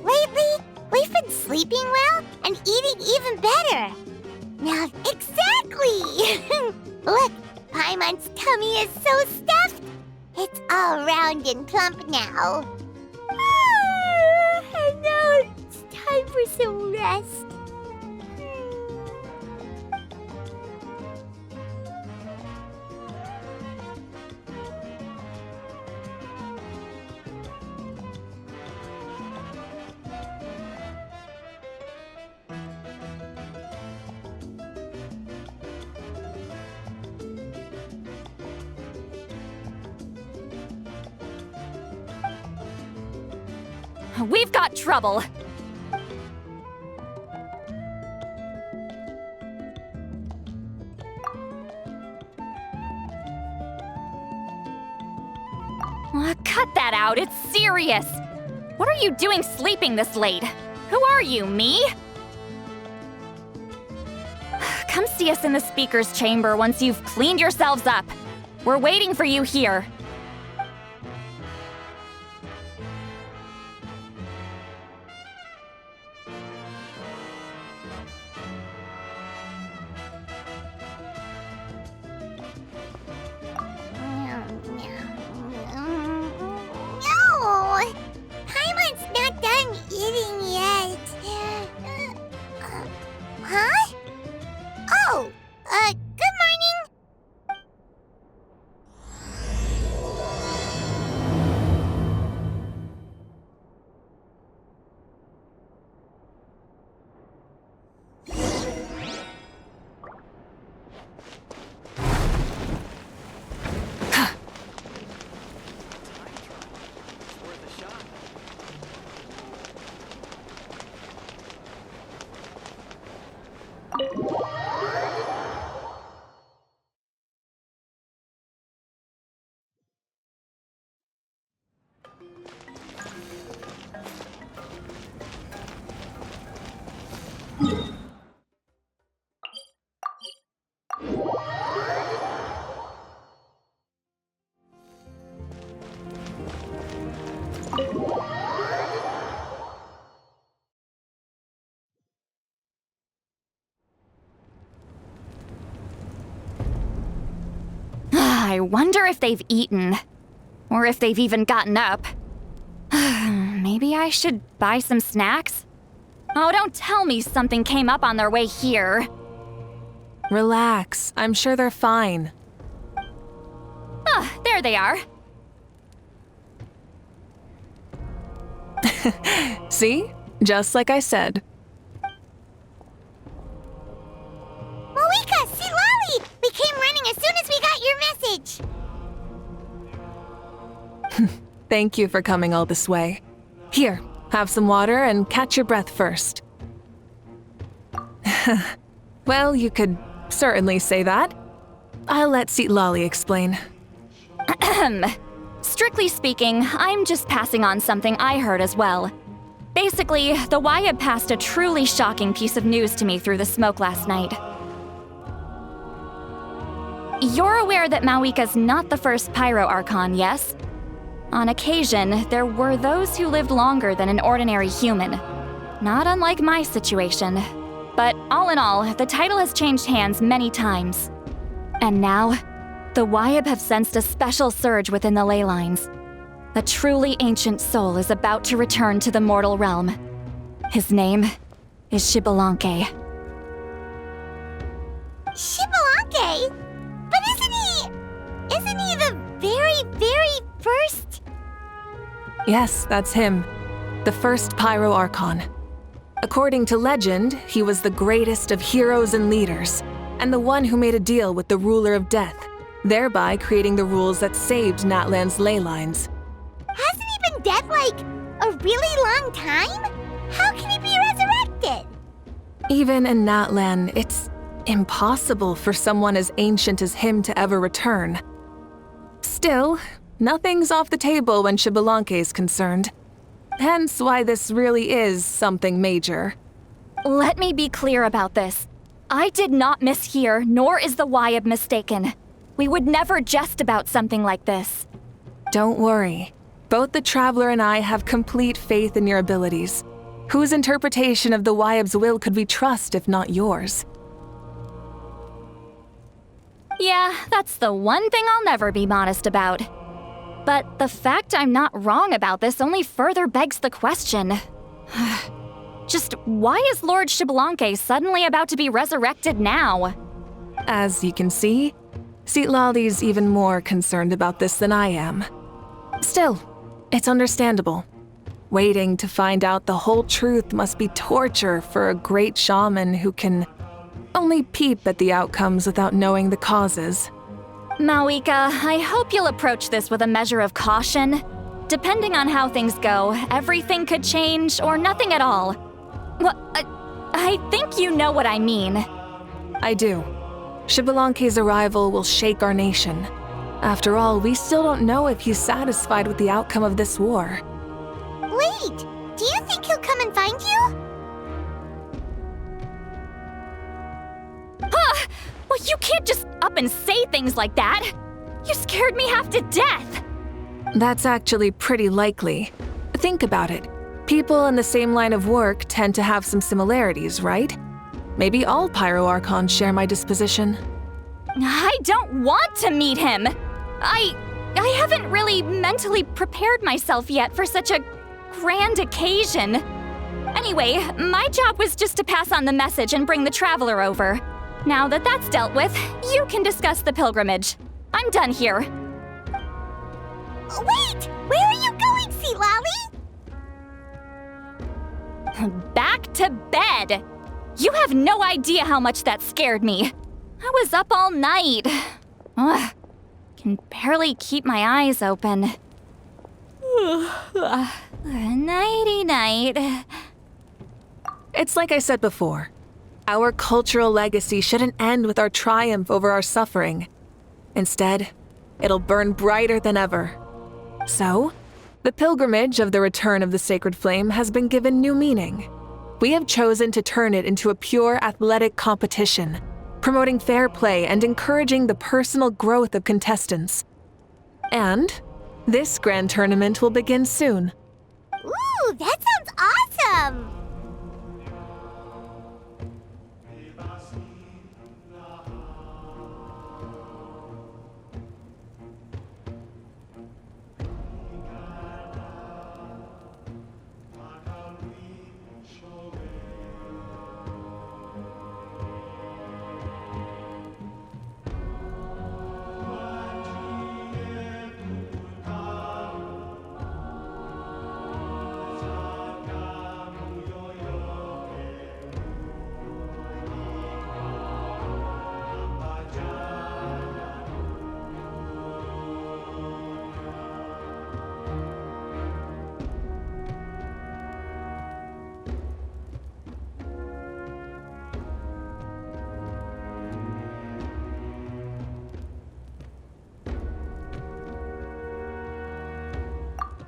Lately, we've been sleeping well and eating even better. Now, exactly! Look, Paimon's tummy is so stuffed. It's all round and plump now. And now it's time for some rest. We've got trouble. Cut that out, it's serious. What are you doing sleeping this late? Who are you, me? Come see us in the speaker's chamber once you've cleaned yourselves up. We're waiting for you here. Good morning! I wonder if they've eaten. Or if they've even gotten up. Maybe I should buy some snacks? Oh, don't tell me something came up on their way here. Relax. I'm sure they're fine. Ah, there they are. See? Just like I said. Mavuika, see Lolly! We came running as soon as we got your message. Thank you for coming all this way. Here, have some water and catch your breath first. Well, you could certainly say that. I'll let Lolly explain. Strictly speaking, I'm just passing on something I heard as well. Basically, the Wyatt passed a truly shocking piece of news to me through the smoke last night. You're aware that Mavuika's not the first Pyro Archon, yes? On occasion, there were those who lived longer than an ordinary human. Not unlike my situation. But all in all, the title has changed hands many times. And now, the Wyatt have sensed a special surge within the ley lines. A truly ancient soul is about to return to the mortal realm. His name is Xbalanque. Xbalanque? But isn't he the very, very first? Yes, that's him. The first Pyro Archon. According to legend, he was the greatest of heroes and leaders, and the one who made a deal with the ruler of death, thereby creating the rules that saved Natlan's ley lines. Hasn't he been dead like a really long time? How can he be resurrected? Even in Natlan, it's impossible for someone as ancient as him to ever return. Still, nothing's off the table when Xbalanque is concerned. Hence why this really is something major. Let me be clear about this. I did not mishear, nor is the Wyab mistaken. We would never jest about something like this. Don't worry. Both the Traveler and I have complete faith in your abilities. Whose interpretation of the Wyab's will could we trust if not yours? Yeah, that's the one thing I'll never be modest about. But the fact I'm not wrong about this only further begs the question. Just why is Lord Xbalanque suddenly about to be resurrected now? As you can see, Citlali's even more concerned about this than I am. Still, it's understandable. Waiting to find out the whole truth must be torture for a great shaman who can only peep at the outcomes without knowing the causes. Mavuika, I hope you'll approach this with a measure of caution. Depending on how things go, everything could change or nothing at all. Well, I think you know what I mean. I do. Xbalanque's arrival will shake our nation. After all, we still don't know if he's satisfied with the outcome of this war. Wait, do you think he'll come and find you? Well, you can't just up and say things like that. You scared me half to death. That's actually pretty likely. Think about it. People in the same line of work tend to have some similarities, right? Maybe all Pyro Archons share my disposition. I don't want to meet him. I haven't really mentally prepared myself yet for such a grand occasion. Anyway, my job was just to pass on the message and bring the Traveler over. Now that that's dealt with, you can discuss the pilgrimage. I'm done here. Wait! Where are you going, Citlali? Back to bed! You have no idea how much that scared me. I was up all night. Ugh, can barely keep my eyes open. Nighty-night. It's like I said before. Our cultural legacy shouldn't end with our triumph over our suffering. Instead, it'll burn brighter than ever. So, the pilgrimage of the return of the sacred flame has been given new meaning. We have chosen to turn it into a pure athletic competition, promoting fair play and encouraging the personal growth of contestants. And this grand tournament will begin soon. Ooh, that sounds awesome!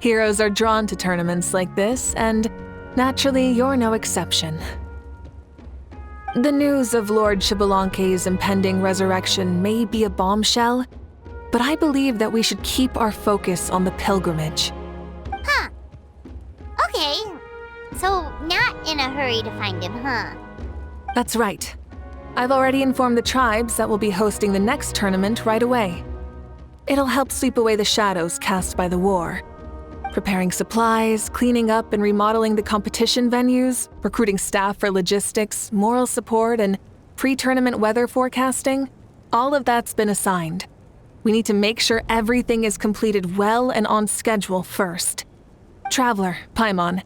Heroes are drawn to tournaments like this, and naturally, you're no exception. The news of Lord Xbalanque's impending resurrection may be a bombshell, but I believe that we should keep our focus on the pilgrimage. Huh. Okay. So, not in a hurry to find him, huh? That's right. I've already informed the tribes that we'll be hosting the next tournament right away. It'll help sweep away the shadows cast by the war. Preparing supplies, cleaning up and remodeling the competition venues, recruiting staff for logistics, moral support, and pre-tournament weather forecasting, all of that's been assigned. We need to make sure everything is completed well and on schedule first. Traveler, Paimon,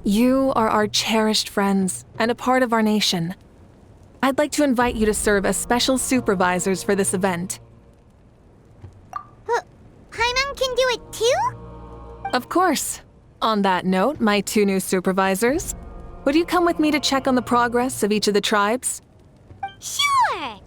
You are our cherished friends and a part of our nation. I'd like to invite you to serve as special supervisors for this event. Paimon can do it too? Of course. On that note, my 2 new supervisors, would you come with me to check on the progress of each of the tribes? Sure!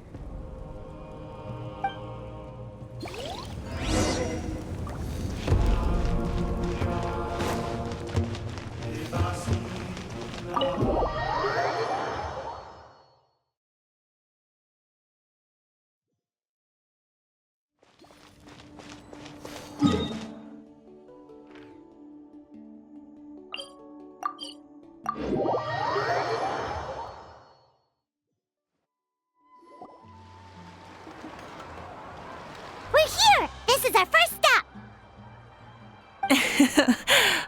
We're here! This is our first stop!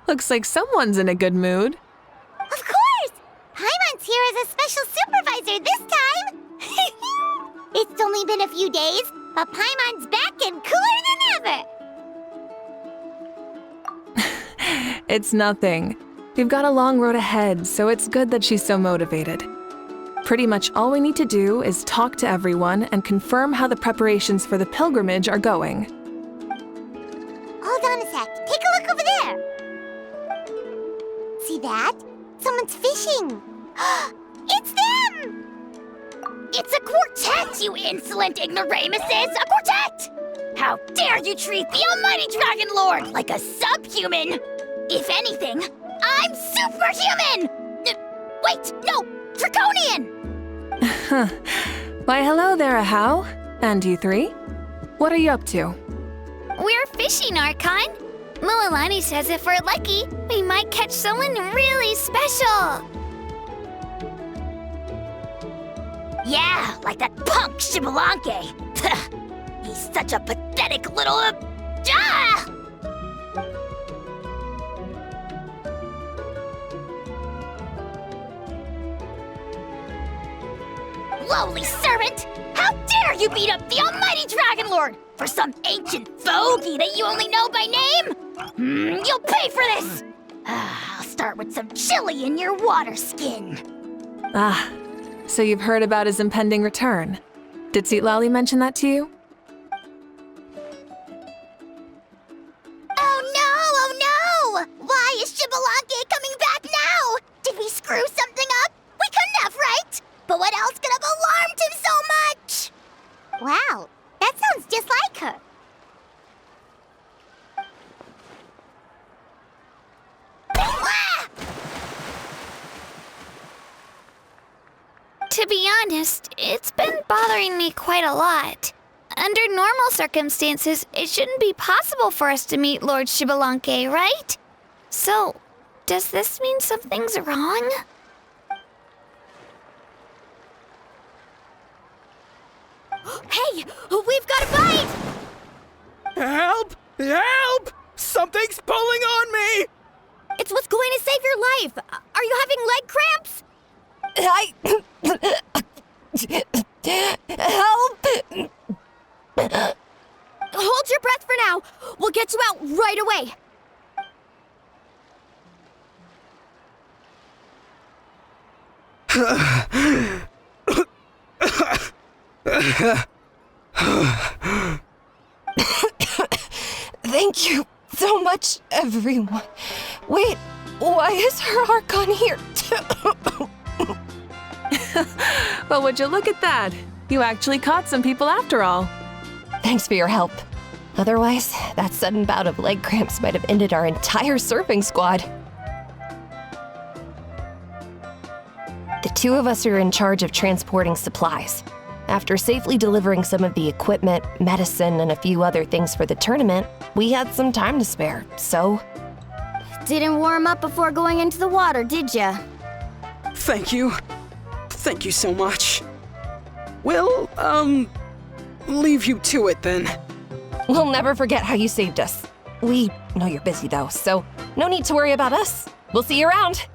Looks like someone's in a good mood. Of course! Paimon's here as a special supervisor this time! It's only been a few days, but Paimon's back and cooler than ever! It's nothing. We've got a long road ahead, so it's good that she's so motivated. Pretty much all we need to do is talk to everyone and confirm how the preparations for the pilgrimage are going. Hold on a sec. Take a look over there. See that? Someone's fishing. It's them! It's a quartet, you insolent ignoramuses! A quartet! How dare you treat the almighty Dragon Lord like a subhuman! If anything, I'm superhuman! Wait, no! Draconian! Why, hello there, Ahau. And you 3? What are you up to? We're fishing, Archon. Mulalani says if we're lucky, we might catch someone really special. Yeah, like that punk Shibalanke. He's such a pathetic little... Lowly servant! How dare you beat up the almighty Dragon Lord for some ancient fogey that you only know by name? You'll pay for this! I'll start with some chili in your water skin. Ah, so you've heard about his impending return. Did Citlali mention that to you? Oh no! Why is Shibalanke coming back now? Did we screw something up? We couldn't have, right? But what else could have alarmed him so much? Wow, that sounds just like her. To be honest, it's been bothering me quite a lot. Under normal circumstances, it shouldn't be possible for us to meet Lord Shibalanke, right? So, does this mean something's wrong? Hey, we've got a bite! Help! Help! Something's pulling on me! It's what's going to save your life. Are you having leg cramps? Help! Hold your breath for now. We'll get you out right away. Thank you so much, everyone. Wait, why is her Archon here too? Well, would you look at that? You actually caught some people after all. Thanks for your help. Otherwise, that sudden bout of leg cramps might have ended our entire surfing squad. The 2 of us are in charge of transporting supplies. After safely delivering some of the equipment, medicine, and a few other things for the tournament, we had some time to spare, so... Didn't warm up before going into the water, did ya? Thank you. Thank you so much. We'll, leave you to it then. We'll never forget how you saved us. We know you're busy though, so no need to worry about us. We'll see you around.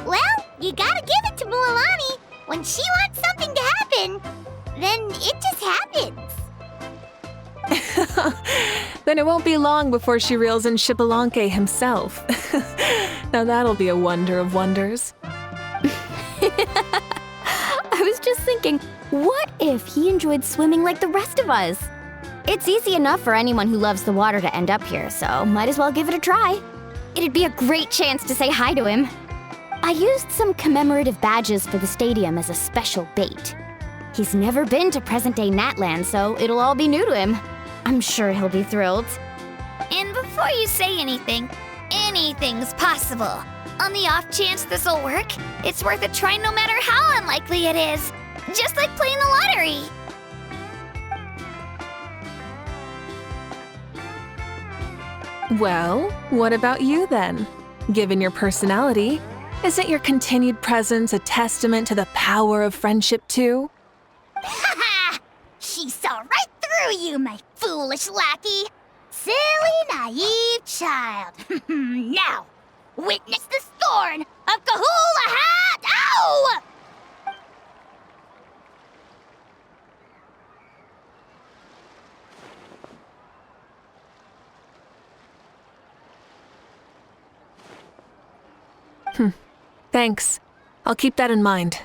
Well, you gotta give it to Mulalani. When she wants something to happen, then it just happens. Then it won't be long before she reels in Xbalanque himself. Now that'll be a wonder of wonders. I was just thinking, what if he enjoyed swimming like the rest of us? It's easy enough for anyone who loves the water to end up here, so might as well give it a try. It'd be a great chance to say hi to him. I used some commemorative badges for the stadium as a special bait. He's never been to present-day Natland, so it'll all be new to him. I'm sure he'll be thrilled. And before you say anything, anything's possible. On the off chance this'll work, it's worth a try no matter how unlikely it is. Just like playing the lottery. Well, what about you then? Given your personality, isn't your continued presence a testament to the power of friendship too? Ha ha! She saw right through you, my foolish lackey. Silly, naive child. Now, witness the scorn of Kahula Hat! Ow! Thanks. I'll keep that in mind.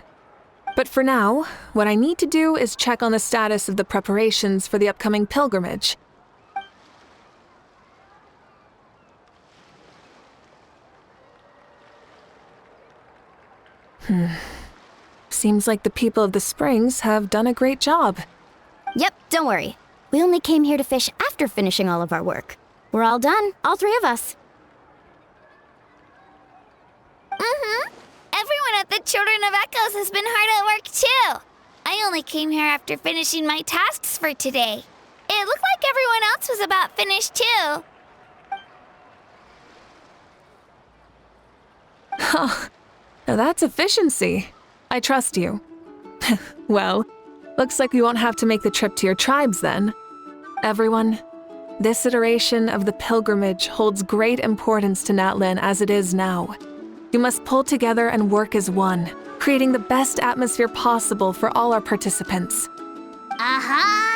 But for now, what I need to do is check on the status of the preparations for the upcoming pilgrimage. Seems like the people of the Springs have done a great job. Yep, don't worry. We only came here to fish after finishing all of our work. We're all done, all three of us. Everyone at the Children of Echoes has been hard at work too. I only came here after finishing my tasks for today. It looked like everyone else was about finished too. Now that's efficiency. I trust you. Well, looks like we won't have to make the trip to your tribes then. Everyone, this iteration of the pilgrimage holds great importance to Natlan as it is now. We must pull together and work as one, creating the best atmosphere possible for all our participants.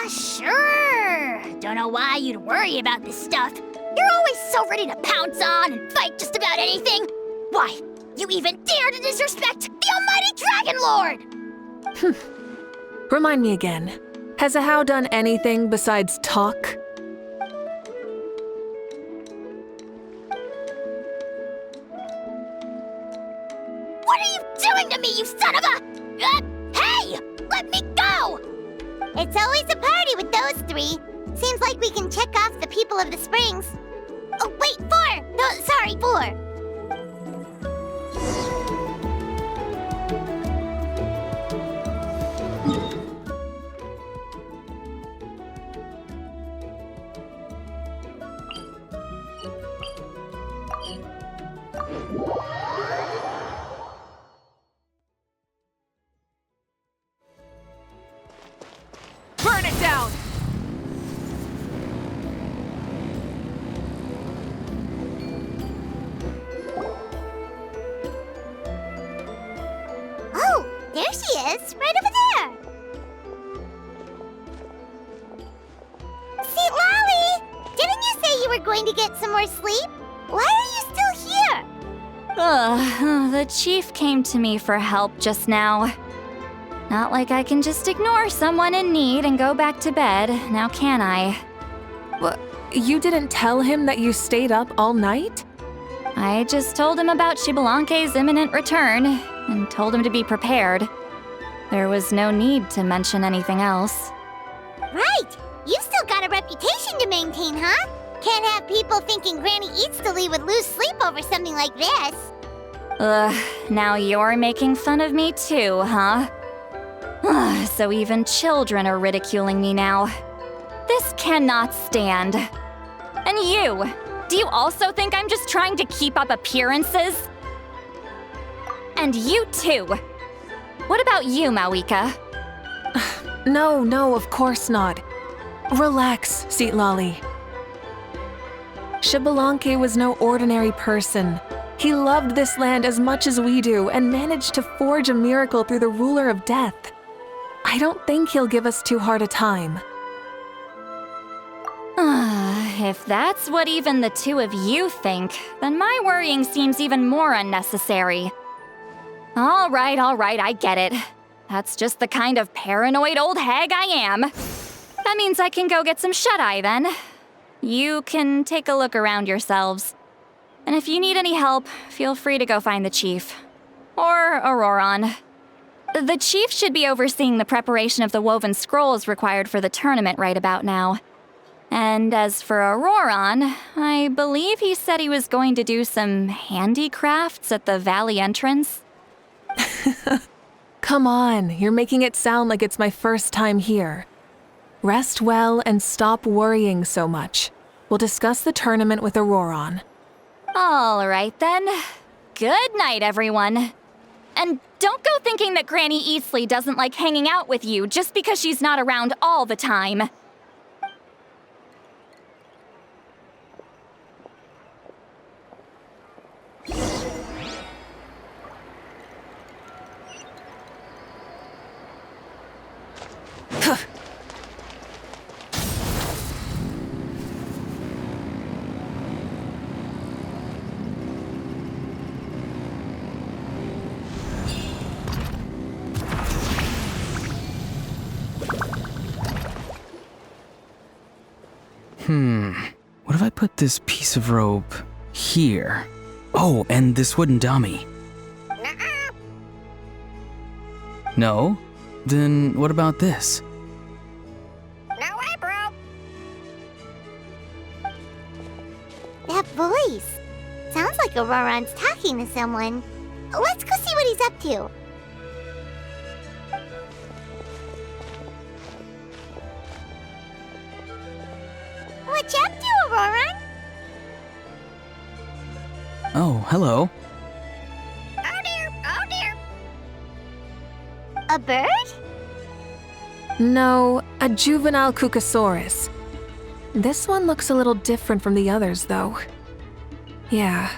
Sure. Don't know why you'd worry about this stuff. You're always so ready to pounce on and fight just about anything. Why, you even dare to disrespect the almighty Dragon Lord! Remind me again, has Ahau done anything besides talk? What are you doing to me, you son of a... hey! Let me go! It's always a party with those three. Seems like we can check off the people of the Springs. Oh, wait, 4! No, sorry, 4. Burn it down! Oh, there she is, right over there. See, Lolly, didn't you say you were going to get some more sleep? Why are you still here? The chief came to me for help just now. Not like I can just ignore someone in need and go back to bed, now can I? What? You didn't tell him that you stayed up all night? I just told him about Xbalanque's imminent return, and told him to be prepared. There was no need to mention anything else. Right, you've still got a reputation to maintain, huh? Can't have people thinking Granny Eatstily would lose sleep over something like this. Now you're making fun of me too, huh? So even children are ridiculing me now. This cannot stand. And you, do you also think I'm just trying to keep up appearances? And you too. What about you, Mavuika? No, of course not. Relax, Seatlolly. Xbalanque was no ordinary person. He loved this land as much as we do and managed to forge a miracle through the ruler of death. I don't think he'll give us too hard a time. if that's what even the two of you think, then my worrying seems even more unnecessary. All right, I get it. That's just the kind of paranoid old hag I am. That means I can go get some shut-eye then. You can take a look around yourselves. And if you need any help, feel free to go find the chief. Or Auroron. The chief should be overseeing the preparation of the woven scrolls required for the tournament right about now. And as for Auroron, I believe he said he was going to do some handicrafts at the valley entrance. Come on, you're making it sound like it's my first time here. Rest well and stop worrying so much. We'll discuss the tournament with Auroron. All right then. Good night, everyone. And don't go thinking that Granny Eastley doesn't like hanging out with you just because she's not around all the time. What if I put this piece of rope here? Oh, and this wooden dummy. No? Then what about this? No way, bro. That voice. Sounds like Auroron's talking to someone. Let's go see what he's up to. What you up to, Auroron? Oh, hello. Oh dear, oh dear. A bird? No, a juvenile Cucosaurus. This one looks a little different from the others, though. Yeah,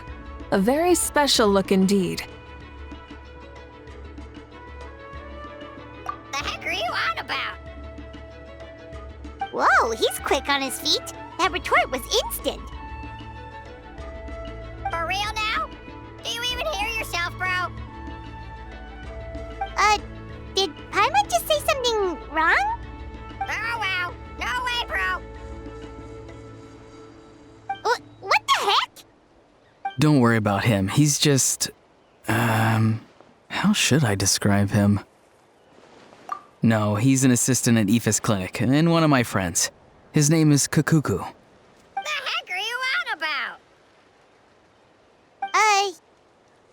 a very special look indeed. The heck are you on about? Whoa, he's quick on his feet. That retort was instant. For real now? Do you even hear yourself, bro? Did Paimon just say something wrong? Oh wow. No way, bro. What the heck? Don't worry about him. He's just... how should I describe him? No, he's an assistant at Aoife's clinic, and one of my friends. His name is Kakuku. The heck are you on about?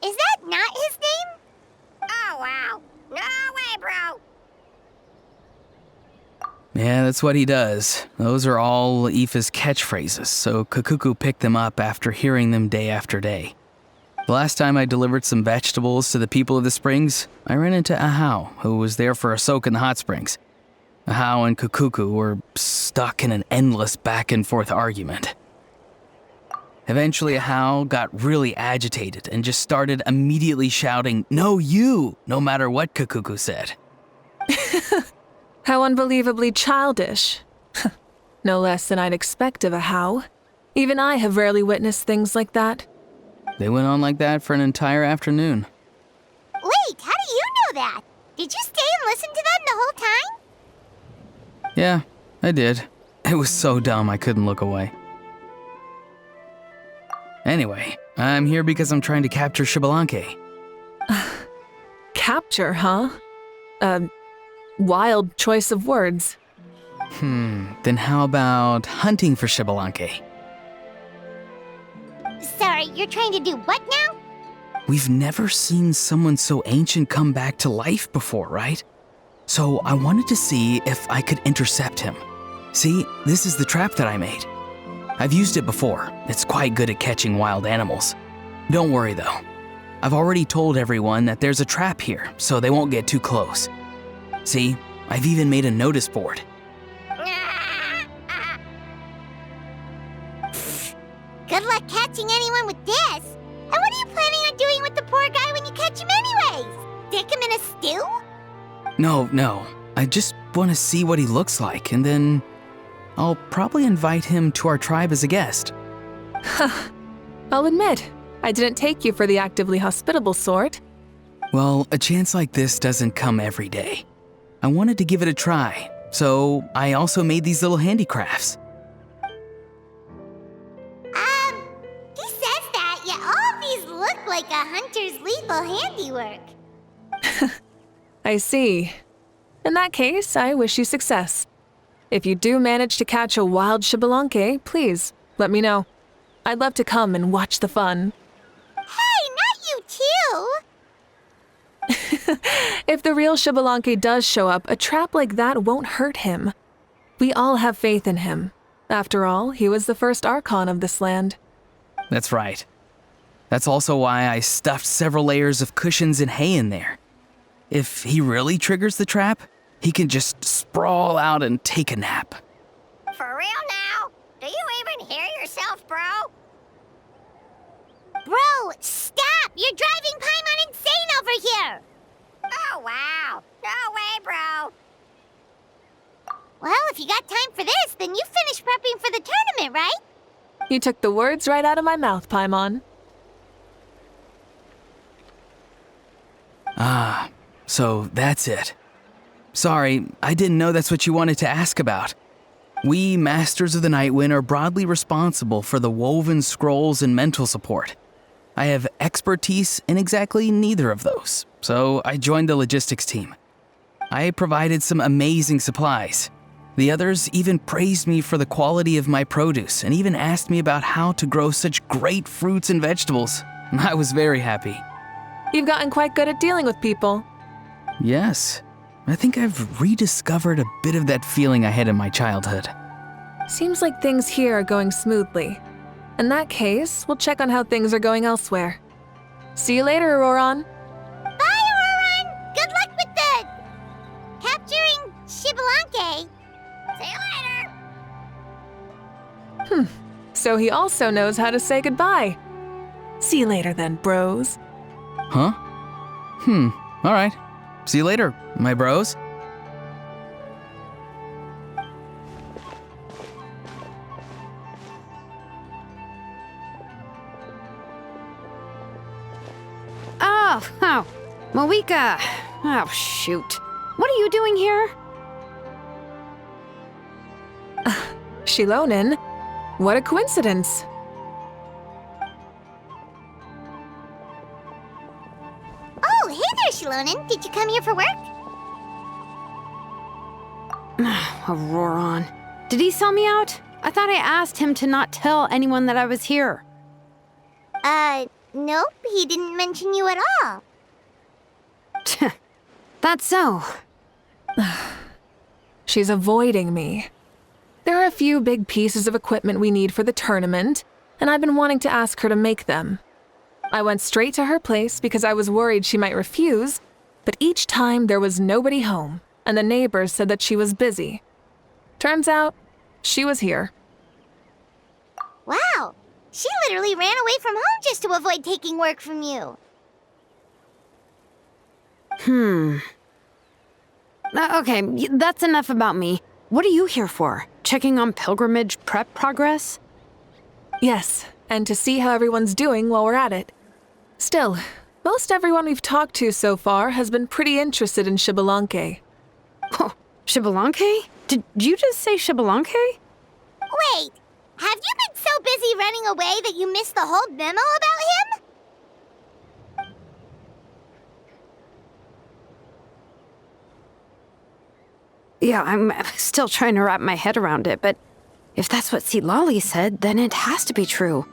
Is that not his name? Oh wow. No way, bro. Yeah, that's what he does. Those are all Aoife's catchphrases, so Kakuku picked them up after hearing them day after day. The last time I delivered some vegetables to the people of the springs, I ran into Ahau, who was there for a soak in the hot springs. Ahau and Kakuku were stuck in an endless back-and-forth argument. Eventually, Ahau got really agitated and just started immediately shouting, "No, you!" no matter what Kakuku said. How unbelievably childish. No less than I'd expect of Ahau. Even I have rarely witnessed things like that. They went on like that for an entire afternoon. Wait, how do you know that? Did you stay and listen to them the whole time? Yeah, I did. It was so dumb I couldn't look away. Anyway, I'm here because I'm trying to capture Xbalanque. Capture, huh? Wild choice of words. Then how about hunting for Xbalanque? Sorry, you're trying to do what now? We've never seen someone so ancient come back to life before, right? So I wanted to see if I could intercept him. See, this is the trap that I made. I've used it before. It's quite good at catching wild animals. Don't worry though. I've already told everyone that there's a trap here, so they won't get too close. See, I've even made a notice board. Good luck catching anyone with this. And what are you planning on doing with the poor guy when you catch him anyways? Stick him in a stew? No. I just want to see what he looks like, and then I'll probably invite him to our tribe as a guest. I'll admit, I didn't take you for the actively hospitable sort. Well, a chance like this doesn't come every day. I wanted to give it a try, so I also made these little handicrafts. He says that, yet all of these look like a hunter's lethal handiwork. I see. In that case, I wish you success. If you do manage to catch a wild Xbalanque, please, let me know. I'd love to come and watch the fun. Hey, not you too! If the real Xbalanque does show up, a trap like that won't hurt him. We all have faith in him. After all, he was the first Archon of this land. That's right. That's also why I stuffed several layers of cushions and hay in there. If he really triggers the trap, he can just sprawl out and take a nap. For real now? Do you even hear yourself, bro? Bro, stop! You're driving Paimon insane over here! Oh, wow. No way, bro. Well, if you got time for this, then you finished prepping for the tournament, right? You took the words right out of my mouth, Paimon. Ah, so that's it. Sorry, I didn't know that's what you wanted to ask about. We, Masters of the Nightwind, are broadly responsible for the woven scrolls and mental support. I have expertise in exactly neither of those, so I joined the logistics team. I provided some amazing supplies. The others even praised me for the quality of my produce and even asked me about how to grow such great fruits and vegetables. I was very happy. You've gotten quite good at dealing with people. Yes, I think I've rediscovered a bit of that feeling I had in my childhood. Seems like things here are going smoothly. In that case, we'll check on how things are going elsewhere. See you later, Auroron. Bye, Auroron! Good luck with the... capturing Xbalanque. See you later. So he also knows how to say goodbye. See you later then, bros. Huh? All right. See you later, my bros. Oh, Mavuika. Oh, shoot. What are you doing here? Xilonen? What a coincidence. Oh, hey there, Xilonen. Did you come here for work? Auroron. Did he sell me out? I thought I asked him to not tell anyone that I was here. Nope. He didn't mention you at all. That's so. She's avoiding me. There are a few big pieces of equipment we need for the tournament, and I've been wanting to ask her to make them. I went straight to her place because I was worried she might refuse, but each time there was nobody home, and the neighbors said that she was busy. Turns out, she was here. Wow. She literally ran away from home just to avoid taking work from you. Okay, that's enough about me. What are you here for? Checking on pilgrimage prep progress? Yes, and to see how everyone's doing while we're at it. Still, most everyone we've talked to so far has been pretty interested in Xbalanque. Oh, Xbalanque? Did you just say Xbalanque? Wait, have you been so busy running away that you missed the whole memo about him? Yeah, I'm still trying to wrap my head around it, but if that's what Lolly said, then it has to be true.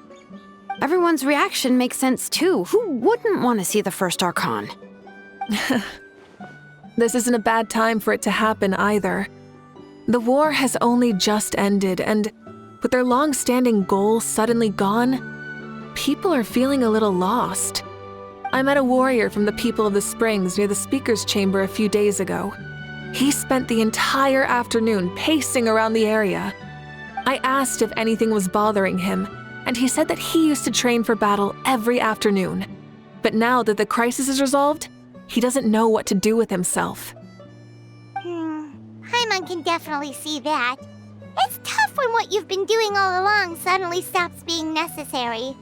Everyone's reaction makes sense too. Who wouldn't want to see the first Archon? This isn't a bad time for it to happen either. The war has only just ended, and with their long-standing goal suddenly gone, people are feeling a little lost. I met a warrior from the People of the Springs near the Speaker's Chamber a few days ago. He spent the entire afternoon pacing around the area. I asked if anything was bothering him, and he said that he used to train for battle every afternoon. But now that the crisis is resolved, he doesn't know what to do with himself. Paimon can definitely see that. It's tough when what you've been doing all along suddenly stops being necessary.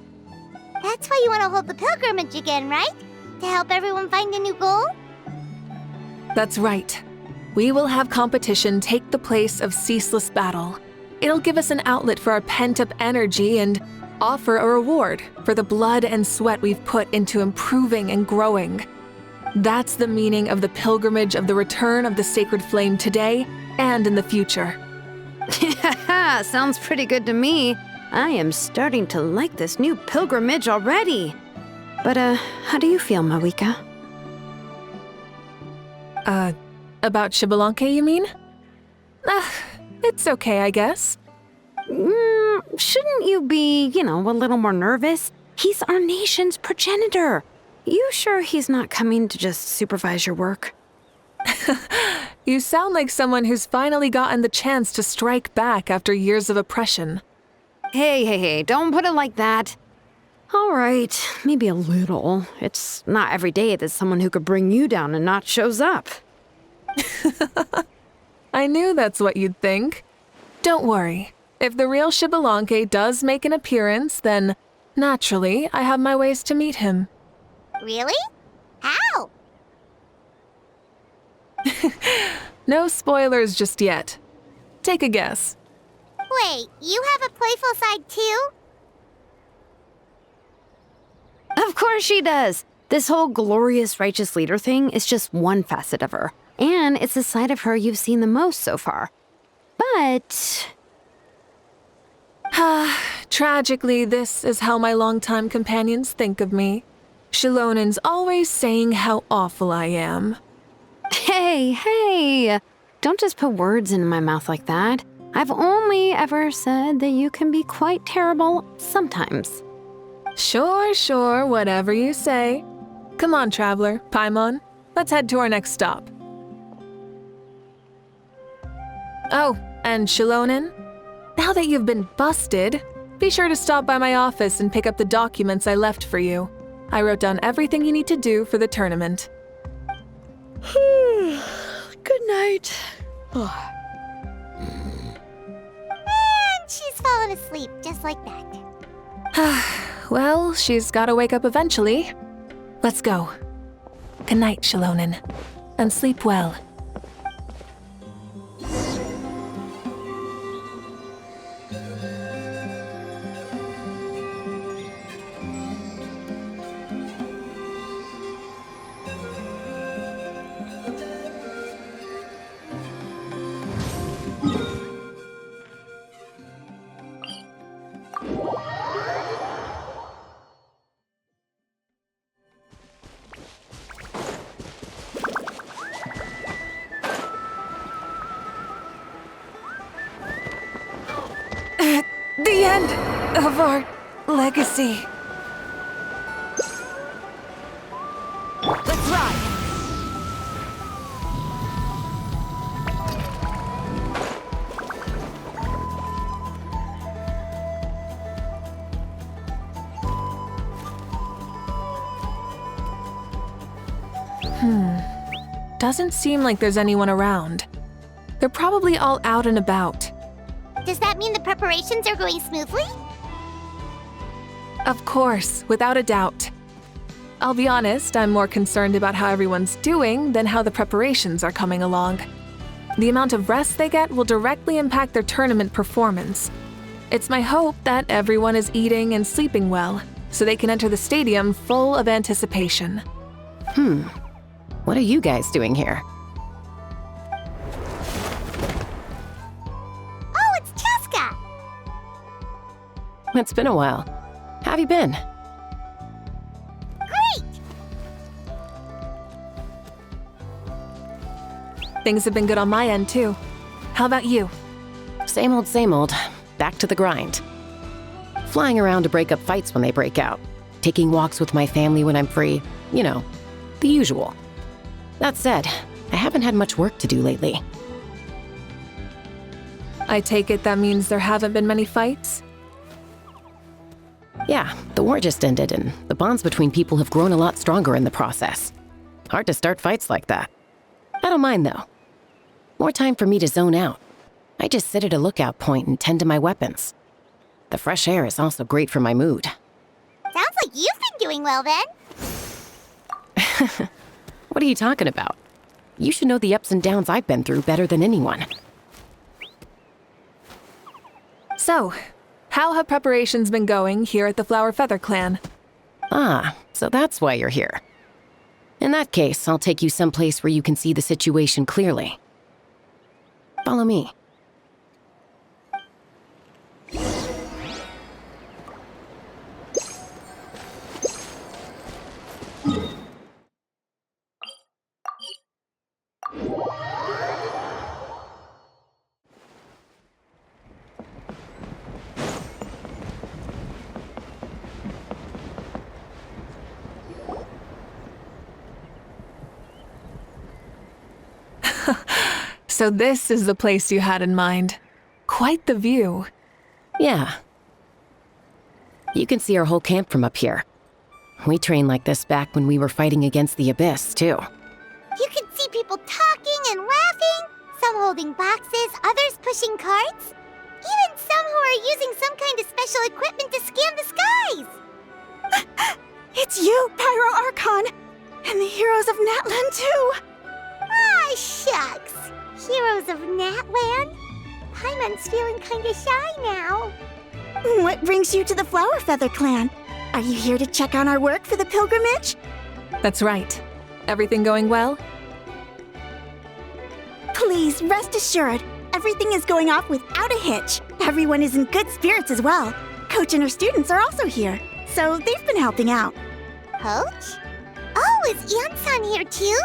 That's why you want to hold the pilgrimage again, right? To help everyone find a new goal? That's right. We will have competition take the place of ceaseless battle. It'll give us an outlet for our pent-up energy and offer a reward for the blood and sweat we've put into improving and growing. That's the meaning of the pilgrimage of the return of the sacred flame today and in the future. Sounds pretty good to me. I am starting to like this new pilgrimage already. But, how do you feel, Mavuika? About Xbalanque, you mean? It's okay, I guess. Shouldn't you be, a little more nervous? He's our nation's progenitor. You sure he's not coming to just supervise your work? You sound like someone who's finally gotten the chance to strike back after years of oppression. Hey, don't put it like that. All right, maybe a little. It's not every day that someone who could bring you down a notch shows up. I knew that's what you'd think. Don't worry. If the real Xbalanque does make an appearance, then, naturally, I have my ways to meet him. Really? How? No spoilers just yet. Take a guess. Wait, you have a playful side too? Of course she does. This whole glorious righteous leader thing is just one facet of her. And it's the side of her you've seen the most so far. But... Tragically, this is how my longtime companions think of me. Shilonen's always saying how awful I am. Hey, don't just put words into my mouth like that. I've only ever said that you can be quite terrible sometimes. Sure, whatever you say. Come on, traveler, Paimon. Let's head to our next stop. Oh, and Shilonen, now that you've been busted, be sure to stop by my office and pick up the documents I left for you. I wrote down everything you need to do for the tournament. Good night. And she's fallen asleep just like that. Well, she's gotta wake up eventually. Let's go. Good night, Shilonen. And sleep well. The end of our legacy. Let's ride! Doesn't seem like there's anyone around. They're probably all out and about. Does that mean the preparations are going smoothly? Of course, without a doubt. I'll be honest, I'm more concerned about how everyone's doing than how the preparations are coming along. The amount of rest they get will directly impact their tournament performance. It's my hope that everyone is eating and sleeping well, so they can enter the stadium full of anticipation. What are you guys doing here? Oh, it's Cheska! It's been a while. How have you been? Great! Things have been good on my end, too. How about you? Same old. Back to the grind. Flying around to break up fights when they break out. Taking walks with my family when I'm free. You know, the usual. That said, I haven't had much work to do lately. I take it that means there haven't been many fights? Yeah, the war just ended, and the bonds between people have grown a lot stronger in the process. Hard to start fights like that. I don't mind, though. More time for me to zone out. I just sit at a lookout point and tend to my weapons. The fresh air is also great for my mood. Sounds like you've been doing well then. What are you talking about? You should know the ups and downs I've been through better than anyone. So, how have preparations been going here at the Flower Feather Clan? Ah, so that's why you're here. In that case, I'll take you someplace where you can see the situation clearly. Follow me. So this is the place you had in mind. Quite the view. Yeah. You can see our whole camp from up here. We trained like this back when we were fighting against the Abyss, too. You can see people talking and laughing, some holding boxes, others pushing carts. Even some who are using some kind of special equipment to scan the skies. It's you, Pyro Archon! And the heroes of Natlan, too! Ah, shucks. Heroes of Natland? Paimon's feeling kinda shy now. What brings you to the Flower Feather Clan? Are you here to check on our work for the pilgrimage? That's right. Everything going well? Please, rest assured, everything is going off without a hitch. Everyone is in good spirits as well. Coach and her students are also here, so they've been helping out. Coach? Oh, is Anson here too?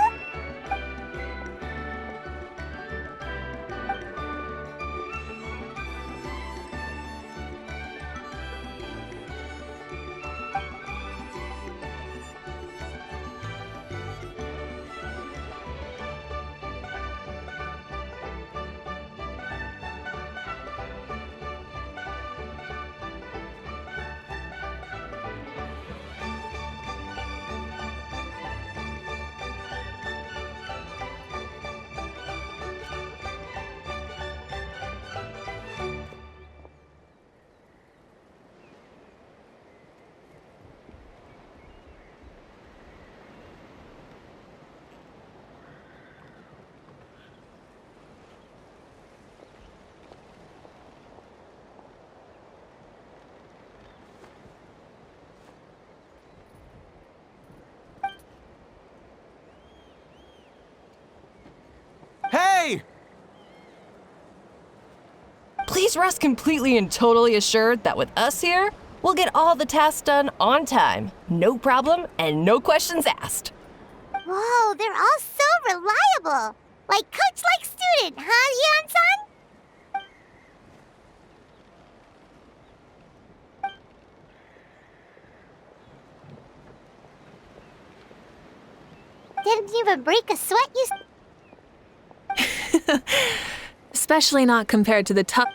Hey! Please rest completely and totally assured that with us here, we'll get all the tasks done on time. No problem and no questions asked. Whoa, they're all so reliable. Like coach like student, huh, Anson? Didn't even break a sweat, you... Especially not compared to the tough...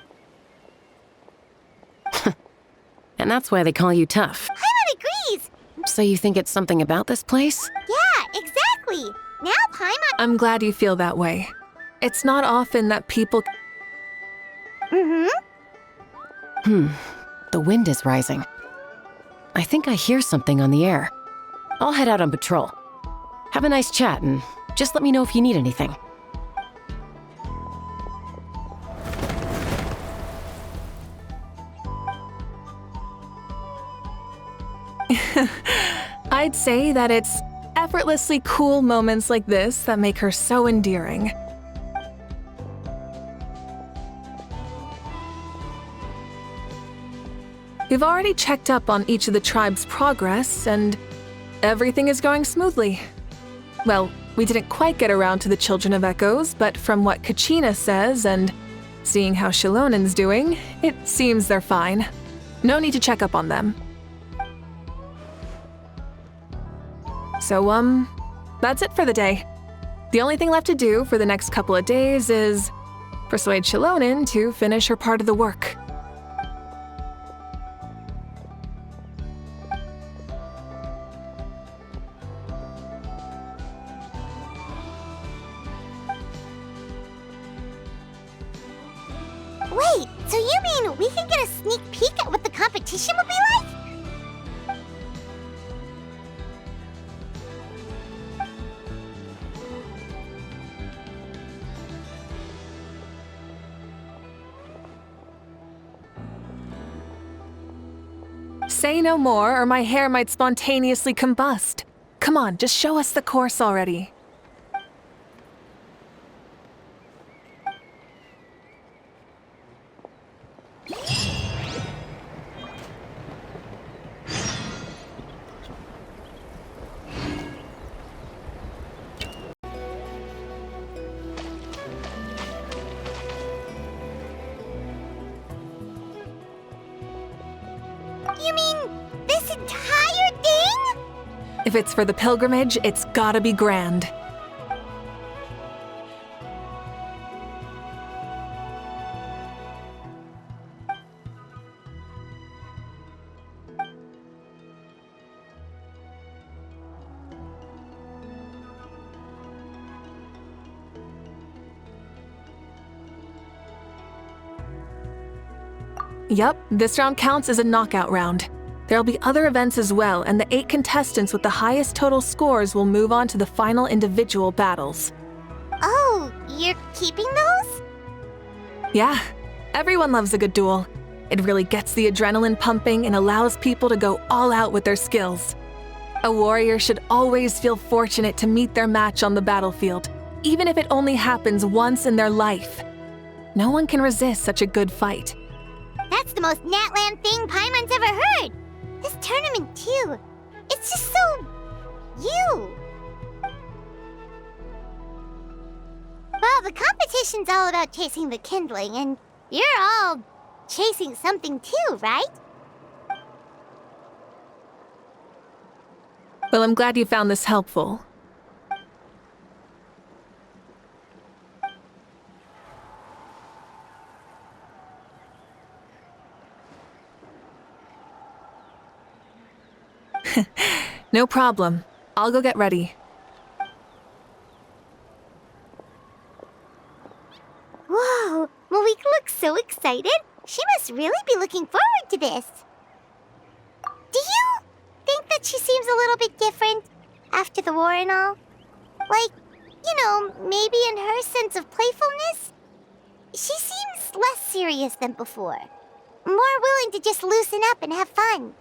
And that's why they call you tough. Paimon agrees. So you think it's something about this place? Yeah, exactly. Now Paimon... I'm glad you feel that way. It's not often that people... The wind is rising. I think I hear something on the air. I'll head out on patrol. Have a nice chat and just let me know if you need anything. I'd say that it's effortlessly cool moments like this that make her so endearing. We've already checked up on each of the tribe's progress, and everything is going smoothly. Well, we didn't quite get around to the Children of Echoes, but from what Kachina says and seeing how Shilonen's doing, it seems they're fine. No need to check up on them. So, that's it for the day. The only thing left to do for the next couple of days is persuade Shilonen to finish her part of the work. Wait, so you mean we can get a sneak peek at what the competition will be like? Say no more, or my hair might spontaneously combust. Come on, just show us the course already. You mean this entire thing? If it's for the pilgrimage, it's gotta be grand. Yup, this round counts as a knockout round. There'll be other events as well, and the 8 contestants with the highest total scores will move on to the final individual battles. Oh, you're keeping those? Yeah, everyone loves a good duel. It really gets the adrenaline pumping and allows people to go all out with their skills. A warrior should always feel fortunate to meet their match on the battlefield, even if it only happens once in their life. No one can resist such a good fight. That's the most Natland thing Paimon's ever heard. This tournament, too. It's just so... you. Well, the competition's all about chasing the kindling, and you're all chasing something too, right? Well, I'm glad you found this helpful. No problem. I'll go get ready. Whoa, Mavuika looks so excited. She must really be looking forward to this. Do you think that she seems a little bit different after the war and all? Like, you know, maybe in her sense of playfulness? She seems less serious than before. More willing to just loosen up and have fun.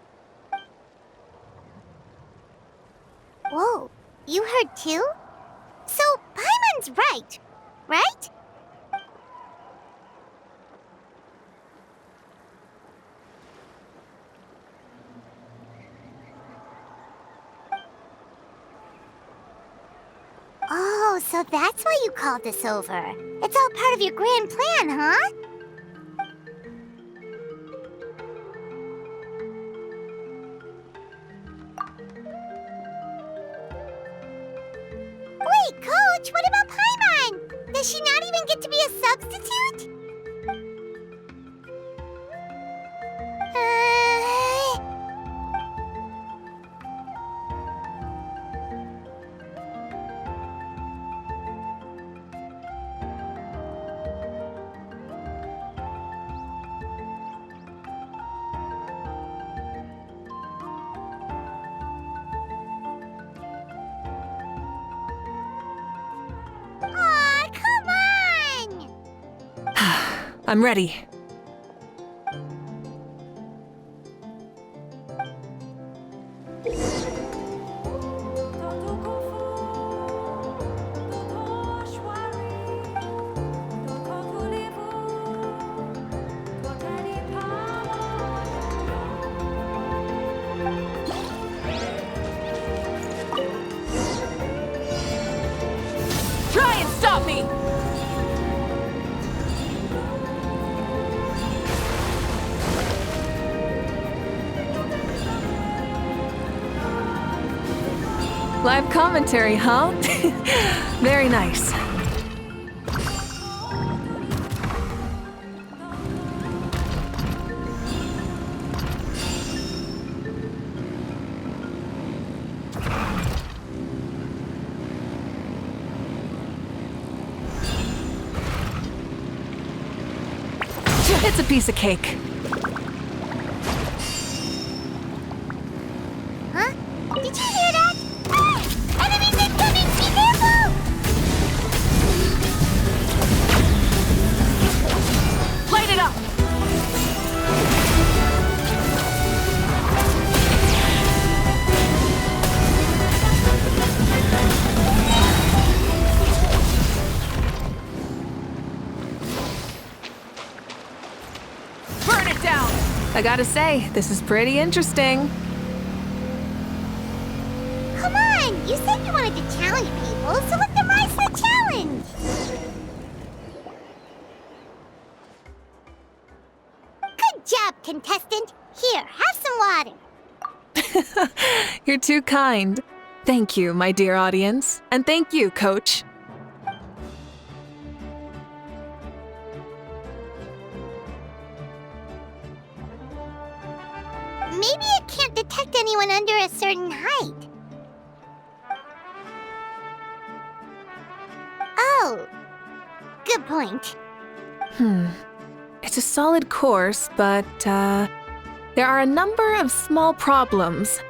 Whoa, you heard too? So, Paimon's right, right? Oh, so that's why you called us over. It's all part of your grand plan, huh? Wait, Coach, what about Paimon? Does she not even get to be a substitute? Aw, come on! I'm ready. Try and stop me! Live commentary, huh? Very nice. It's a piece of cake. Huh? Did you hear that? Ah! Enemies incoming! Be careful! Light it up! Burn it down! I gotta say, this is pretty interesting. Come on! You said you wanted to challenge people, so let them rise to the challenge! Good job, contestant! Here, have some water. You're too kind. Thank you, my dear audience. And thank you, Coach. Maybe it can't detect anyone under a certain height. Oh, good point. It's a solid course, but, there are a number of small problems.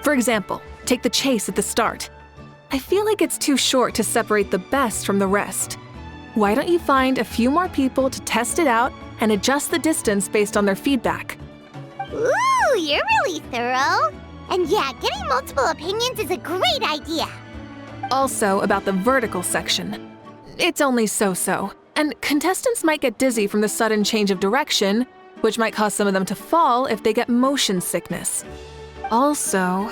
For example, take the chase at the start. I feel like it's too short to separate the best from the rest. Why don't you find a few more people to test it out and adjust the distance based on their feedback? Ooh, you're really thorough. And yeah, getting multiple opinions is a great idea. Also, about the vertical section. It's only so-so, and contestants might get dizzy from the sudden change of direction, which might cause some of them to fall if they get motion sickness. Also,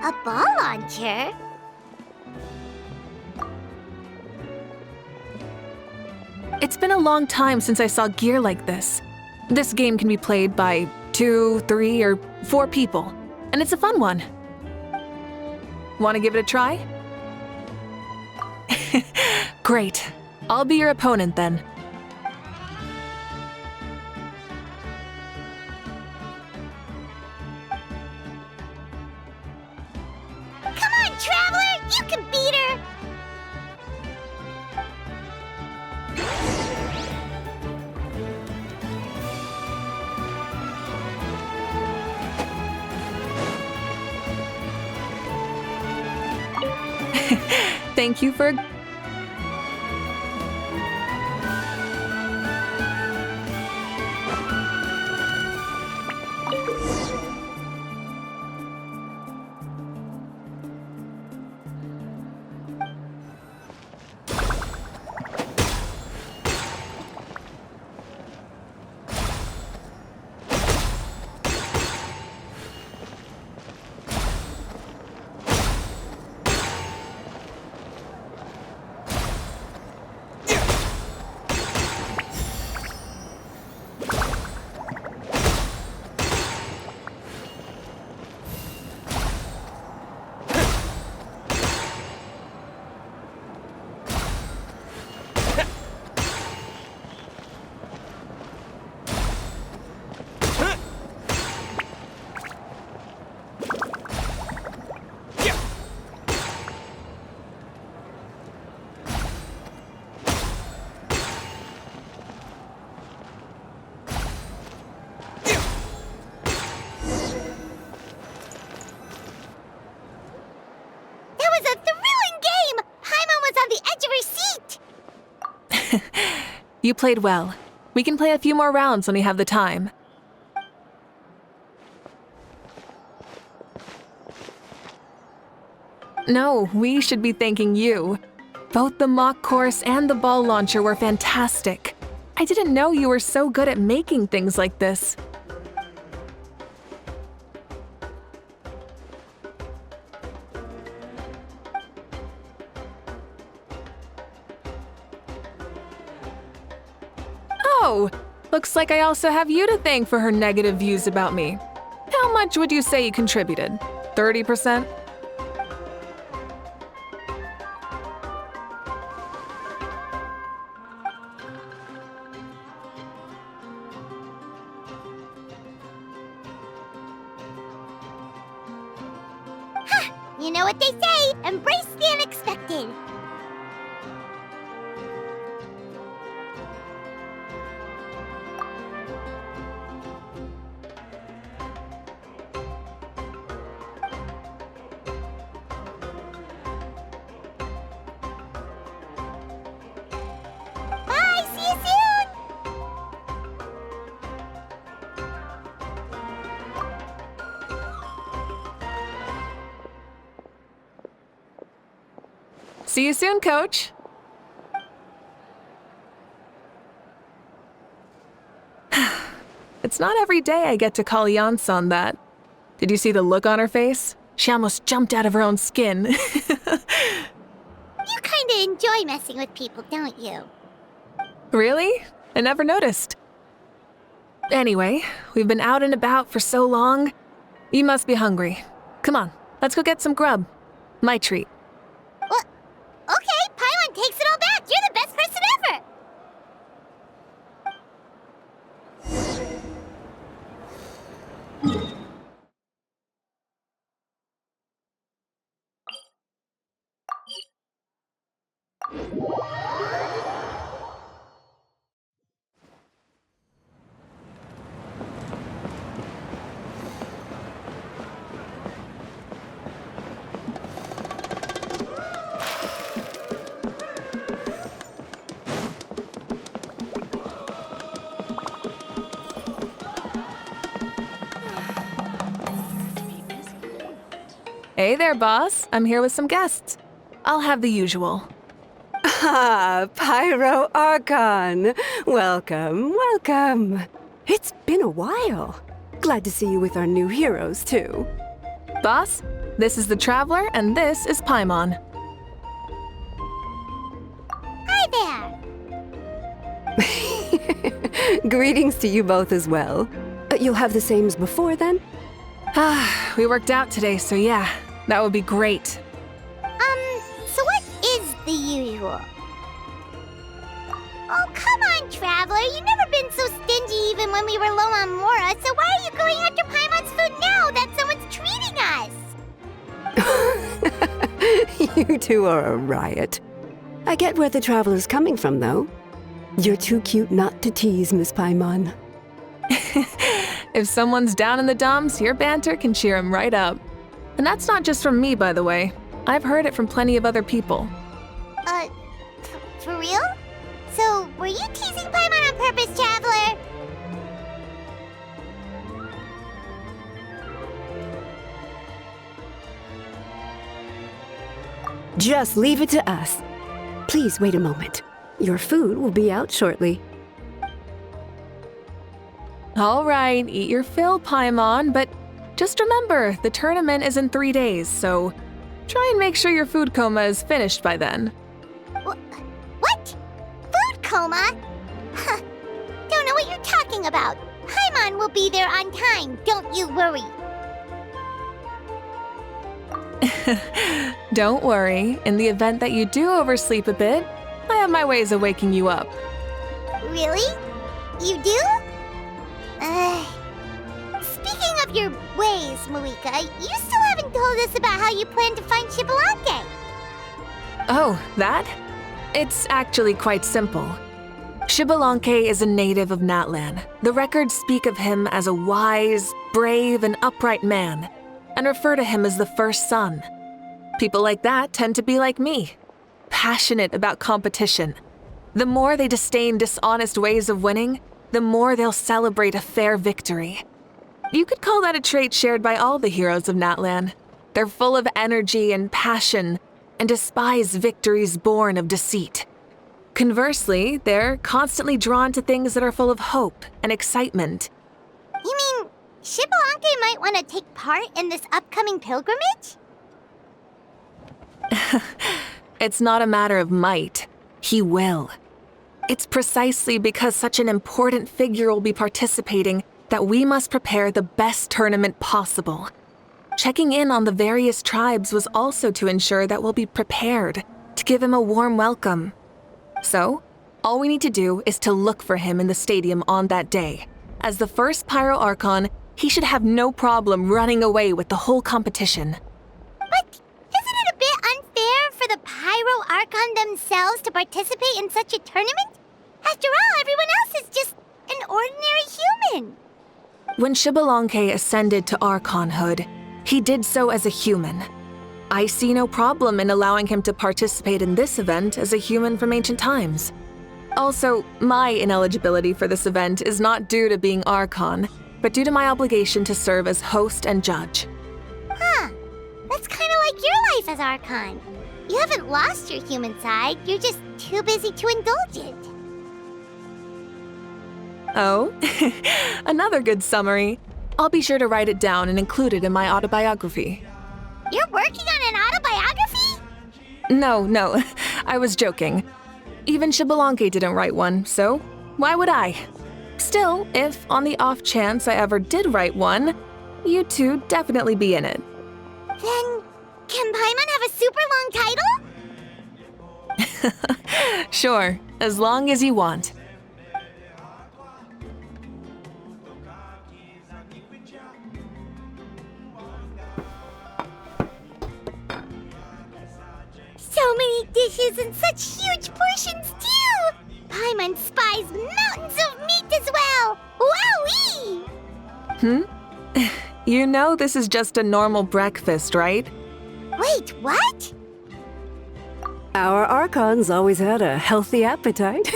A ball launcher? it's been a long time since I saw gear like this. This game can be played by 2, 3, or 4 people, and it's a fun one. Want to give it a try? Great. I'll be your opponent then. Come on, Traveler! You can beat her! Thank you for... You played well. We can play a few more rounds when we have the time. No, we should be thanking you. Both the mock course and the ball launcher were fantastic. I didn't know you were so good at making things like this. Oh, looks like I also have you to thank for her negative views about me. How much would you say you contributed? 30%? You know what they say, embrace the unexpected. Bye, see you soon! See you soon, Coach. It's not every day I get to call Yansan that. Did you see the look on her face? She almost jumped out of her own skin. You kinda enjoy messing with people, don't you? Really? I never noticed. Anyway, we've been out and about for so long. You must be hungry. Come on, let's go get some grub. My treat. What? Okay, Paimon takes it all back. You're the best person ever. Hey there, boss. I'm here with some guests. I'll have the usual. Ah, Pyro Archon. Welcome, welcome. It's been a while. Glad to see you with our new heroes, too. Boss, this is the Traveler, and this is Paimon. Hi there. Greetings to you both as well. You'll have the same as before, then? We worked out today, so yeah, that would be great. So what is the usual? Oh, come on, Traveler. You've never been so stingy even when we were low on Mora, so why are you going after Paimon's food now that someone's treating us? You two are a riot. I get where the Traveler's coming from, though. You're too cute not to tease, Miss Paimon. If someone's down in the dumps, your banter can cheer him right up. And that's not just from me, by the way. I've heard it from plenty of other people. For real? So, were you teasing Paimon on purpose, Traveler? Just leave it to us. Please wait a moment. Your food will be out shortly. All right, eat your fill, Paimon, but just remember, the tournament is in 3 days, so try and make sure your food coma is finished by then. What? Food coma? Huh. Don't know what you're talking about. Paimon will be there on time, don't you worry. Don't worry, in the event that you do oversleep a bit, I have my ways of waking you up. Really? You do? Speaking of your ways, Mavuika, you still haven't told us about how you plan to find Xbalanque. Oh, that? It's actually quite simple. Xbalanque is a native of Natlan. The records speak of him as a wise, brave, and upright man, and refer to him as the first son. People like that tend to be like me, passionate about competition. The more they disdain dishonest ways of winning, the more they'll celebrate a fair victory. You could call that a trait shared by all the heroes of Natlan. They're full of energy and passion, and despise victories born of deceit. Conversely, they're constantly drawn to things that are full of hope and excitement. You mean Xbalanque might want to take part in this upcoming pilgrimage? It's not a matter of might. He will. It's precisely because such an important figure will be participating that we must prepare the best tournament possible. Checking in on the various tribes was also to ensure that we'll be prepared to give him a warm welcome. So, all we need to do is to look for him in the stadium on that day. As the first Pyro Archon, he should have no problem running away with the whole competition. But themselves to participate in such a tournament? After all, everyone else is just an ordinary human. When Xbalanque ascended to Archonhood, he did so as a human. I see no problem in allowing him to participate in this event as a human from ancient times. Also, my ineligibility for this event is not due to being Archon, but due to my obligation to serve as host and judge. Huh. That's kind of like your life as Archon. You haven't lost your human side, you're just too busy to indulge it. Oh, another good summary. I'll be sure to write it down and include it in my autobiography. You're working on an autobiography? No, I was joking. Even Xbalanque didn't write one, so why would I? Still, if on the off chance I ever did write one, you two definitely be in it. Then, can Paimon have a super long title? Sure, as long as you want. So many dishes and such huge portions, too! Paimon spies mountains of meat as well! Wowee! You know this is just a normal breakfast, right? Wait, what? Our Archons always had a healthy appetite.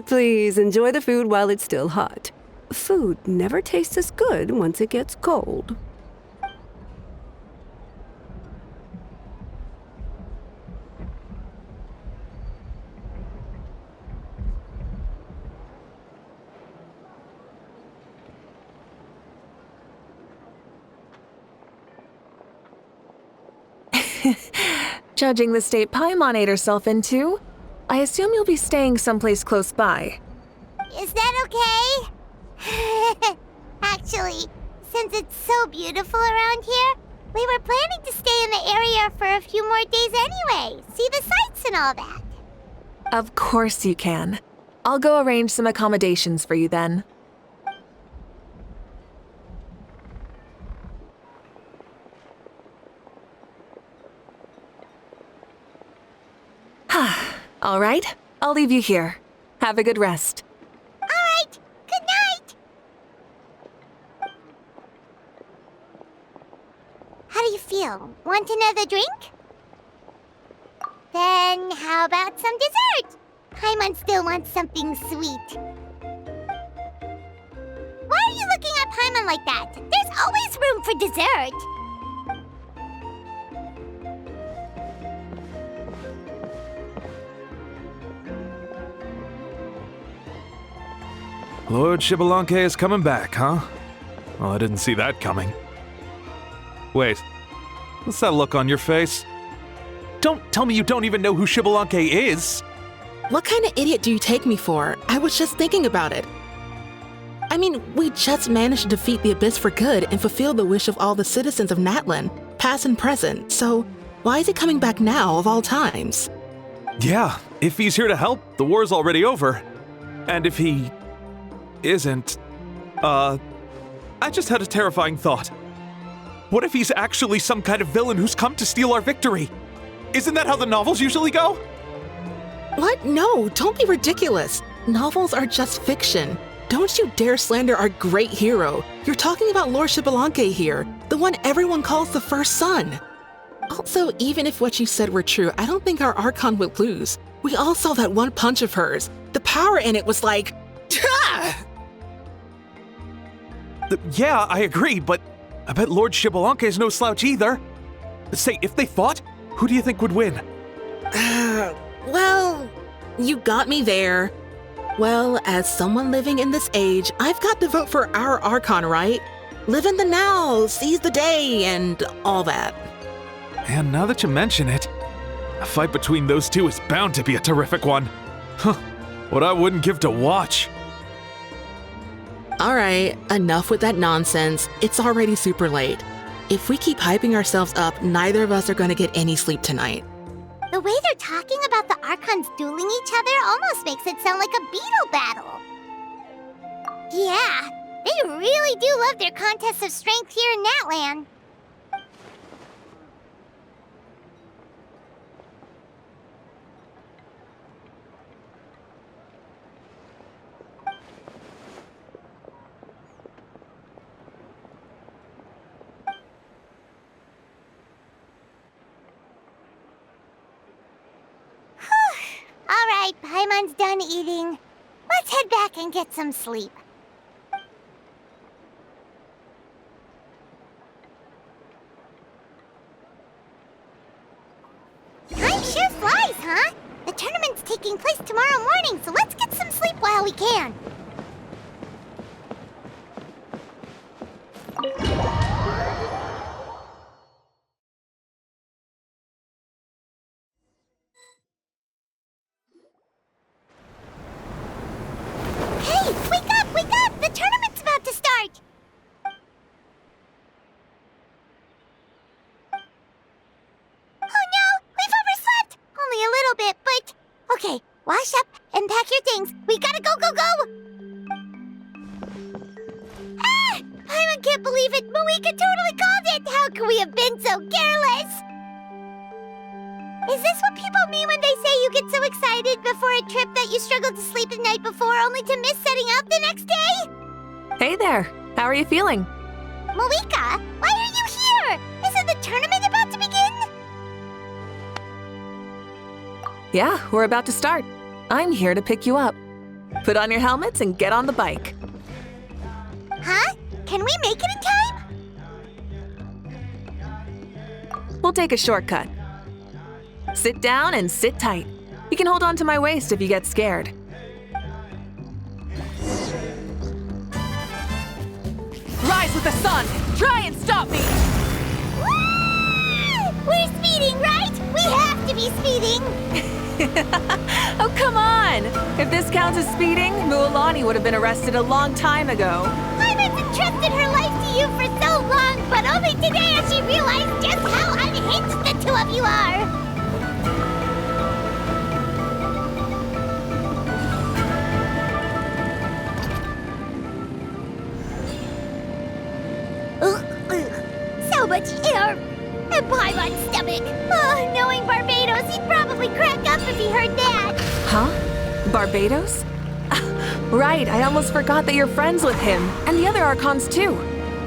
Please enjoy the food while it's still hot. Food never tastes as good once it gets cold. Judging the state Paimon ate herself into, I assume you'll be staying someplace close by. Is that okay? Actually, since it's so beautiful around here, we were planning to stay in the area for a few more days anyway. See the sights and all that. Of course you can. I'll go arrange some accommodations for you then. All right, I'll leave you here. Have a good rest. All right, good night. How do you feel? Want another drink? Then how about some dessert? Paimon still wants something sweet. Why are you looking at Paimon like that? There's always room for dessert. Lord Xbalanque is coming back, huh? Well, I didn't see that coming. Wait, what's that look on your face? Don't tell me you don't even know who Xbalanque is! What kind of idiot do you take me for? I was just thinking about it. I mean, we just managed to defeat the Abyss for good and fulfill the wish of all the citizens of Natlan, past and present, so why is he coming back now of all times? Yeah, if he's here to help, the war's already over. And if he isn't, I just had a terrifying thought. What if he's actually some kind of villain who's come to steal our victory? Isn't that how the novels usually go? What? No, don't be ridiculous. Novels are just fiction. Don't you dare slander our great hero. You're talking about Lord Xbalanque here, the one everyone calls the first son. Also, even if what you said were true, I don't think our Archon would lose. We all saw that one punch of hers. The power in it was like, ah! Yeah, I agree, but I bet Lord Xbalanque is no slouch either. Say, if they fought, who do you think would win? Well, you got me there. Well, as someone living in this age, I've got to vote for our Archon, right? Live in the now, seize the day, and all that. And now that you mention it, a fight between those two is bound to be a terrific one. Huh, what I wouldn't give to watch. All right, enough with that nonsense. It's already super late. If we keep hyping ourselves up, neither of us are going to get any sleep tonight. The way they're talking about the Archons dueling each other almost makes it sound like a beetle battle. Yeah, they really do love their contests of strength here in Natlan. Paimon's done eating. Let's head back and get some sleep. Time sure flies, huh? The tournament's taking place tomorrow morning, so let's get some sleep while we can. Hey, wake up, wake up! The tournament's about to start! Oh no, we've overslept! Only a little bit, but... Okay, wash up and pack your things. We gotta go, go, go! Ah! I can't believe it! Mavuika totally called it! How could we have been so careless? Is this what people mean when they say you get so excited before a trip that you struggle to sleep the night before only to miss setting out the next day? Hey there. How are you feeling? Mavuika, why are you here? Isn't the tournament about to begin? Yeah, we're about to start. I'm here to pick you up. Put on your helmets and get on the bike. Huh? Can we make it in time? We'll take a shortcut. Sit down and sit tight. You can hold on to my waist if you get scared. Rise with the sun! Try and stop me! Woo! We're speeding, right? We have to be speeding! Oh, come on! If this counts as speeding, Mualani would have been arrested a long time ago. Paimon's entrusted her life to you for so long, but only today has she realized just how unhinged the two of you are! So much air! And Paimon's stomach! Oh, knowing Barbados, he'd probably crack up if he heard that! Huh? Barbados? Right, I almost forgot that you're friends with him, and the other Archons too.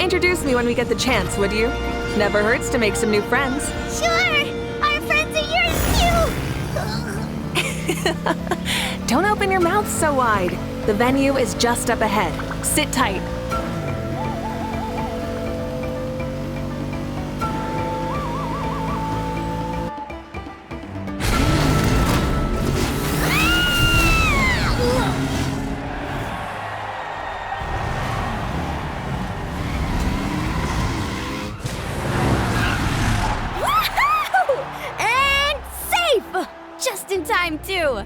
Introduce me when we get the chance, would you? Never hurts to make some new friends. Sure! Our friends are yours too! Don't open your mouth so wide. The venue is just up ahead. Sit tight. Just in time, too.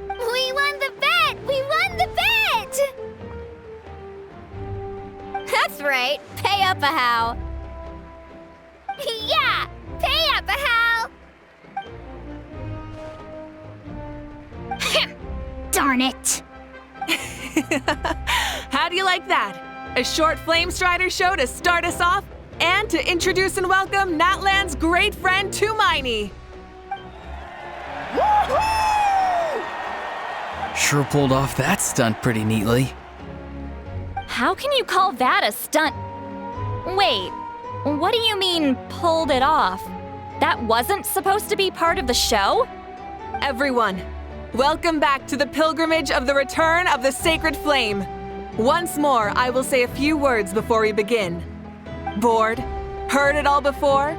We won the bet! We won the bet! That's right. Pay up a how. Yeah! Pay up a how! Darn it! How do you like that? A short Flamestrider show to start us off, and to introduce and welcome Natlan's great friend Tumaini. Sure pulled off that stunt pretty neatly. How can you call that a stunt? Wait, what do you mean, pulled it off? That wasn't supposed to be part of the show? Everyone, welcome back to the pilgrimage of the return of the sacred flame. Once more, I will say a few words before we begin. Bored? Heard it all before?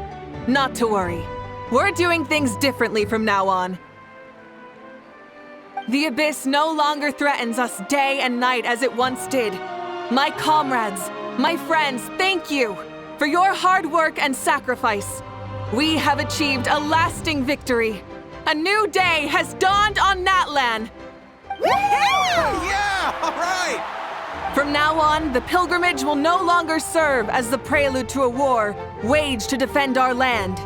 Not to worry. We're doing things differently from now on. The abyss no longer threatens us day and night as it once did. My comrades, my friends, thank you for your hard work and sacrifice. We have achieved a lasting victory. A new day has dawned on Natlan. Yeah, all right! From now on, the pilgrimage will no longer serve as the prelude to a war waged to defend our land.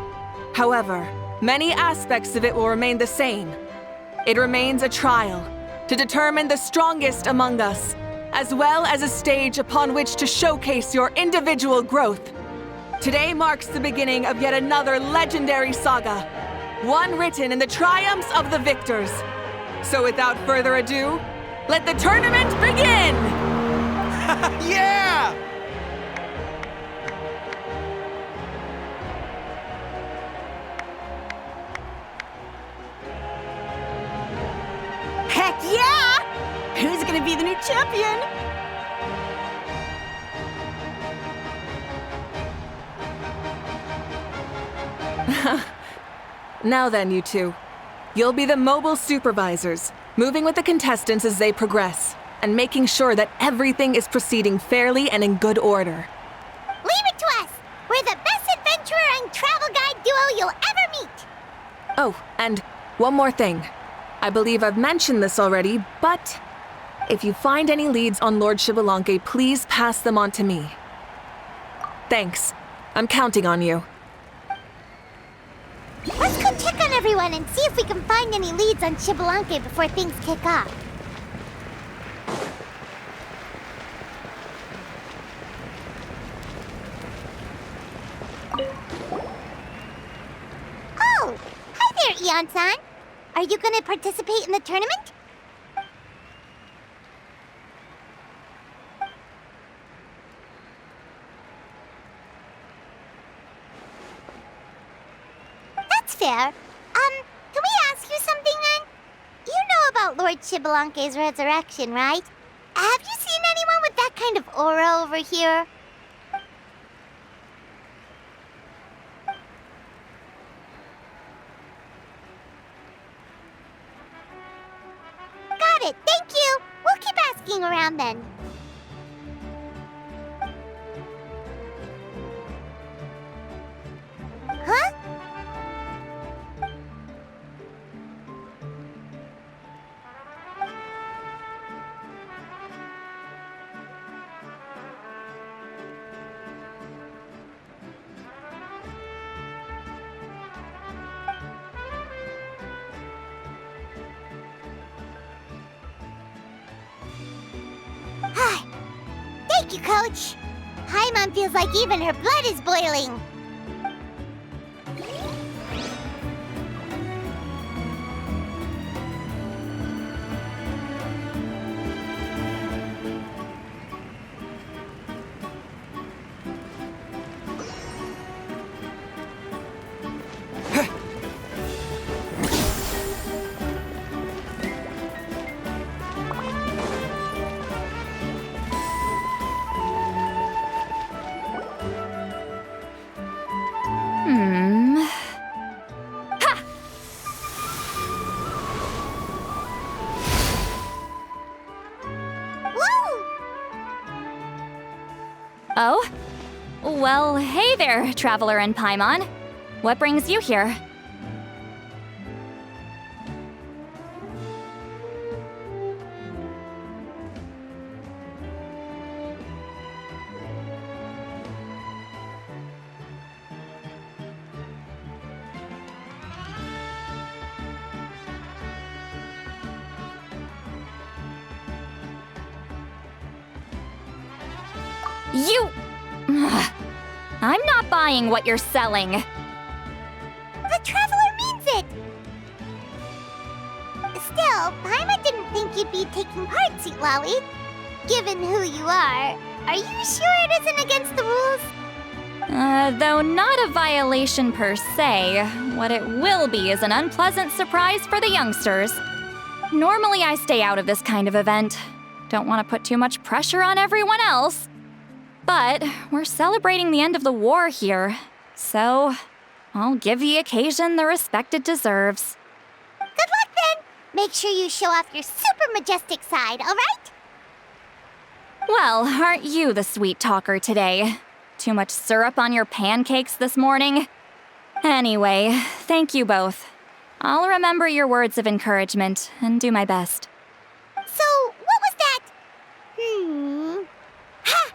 However, many aspects of it will remain the same. It remains a trial to determine the strongest among us, as well as a stage upon which to showcase your individual growth. Today marks the beginning of yet another legendary saga, one written in the triumphs of the victors. So without further ado, let the tournament begin! Yeah! Now then, you two. You'll be the mobile supervisors, moving with the contestants as they progress, and making sure that everything is proceeding fairly and in good order. Leave it to us! We're the best adventurer and travel guide duo you'll ever meet! Oh, and one more thing. I believe I've mentioned this already, but if you find any leads on Lord Xbalanque, please pass them on to me. Thanks. I'm counting on you. Let's go check on everyone and see if we can find any leads on Xbalanque before things kick off. Oh! Hi there, Eon-san! Are you gonna participate in the tournament? That's fair. Can we ask you something then? You know about Lord Xbalanque's resurrection, right? Have you seen anyone with that kind of aura over here? Got it, thank you! We'll keep asking around then. Huh? Thank you, Coach. Paimon feels like even her blood is boiling. Oh? Well, hey there, Traveler and Paimon. What brings you here? You... I'm not buying what you're selling. The Traveler means it! Still, Paimon didn't think you'd be taking part, Sweet Lolly. Given who you are you sure it isn't against the rules? Though not a violation per se, what it will be is an unpleasant surprise for the youngsters. Normally I stay out of this kind of event. Don't want to put too much pressure on everyone else. But we're celebrating the end of the war here, so I'll give the occasion the respect it deserves. Good luck then! Make sure you show off your super majestic side, alright? Well, aren't you the sweet talker today? Too much syrup on your pancakes this morning? Anyway, thank you both. I'll remember your words of encouragement and do my best. So, what was that? Ha!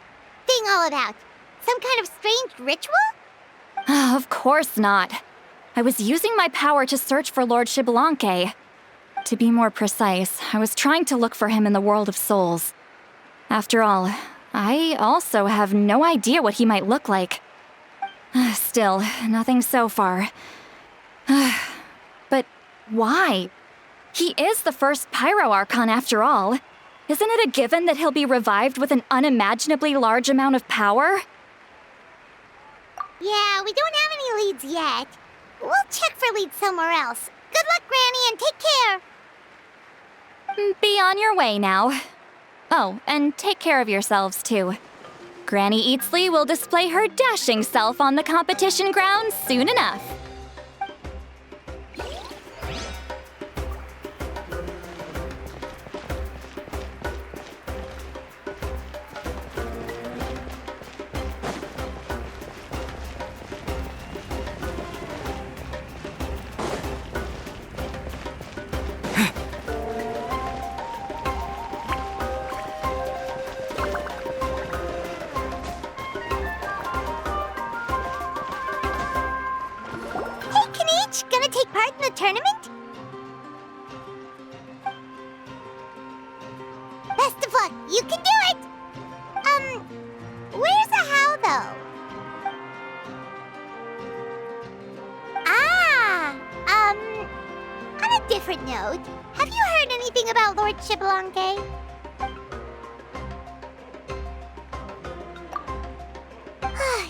Thing all about? Some kind of strange ritual? Of course not. I was using my power to search for Lord Xbalanque. To be more precise, I was trying to look for him in the world of souls. After all, I also have no idea what he might look like. Still, nothing so far. But why? He is the first Pyro Archon after all. Isn't it a given that he'll be revived with an unimaginably large amount of power? Yeah, we don't have any leads yet. We'll check for leads somewhere else. Good luck, Granny, and take care. Be on your way now. Oh, and take care of yourselves too. Granny Eatsley will display her dashing self on the competition grounds soon enough. tournament? Best of luck, you can do it! Where's the how, though? On a different note, have you heard anything about Lord Shibalanke?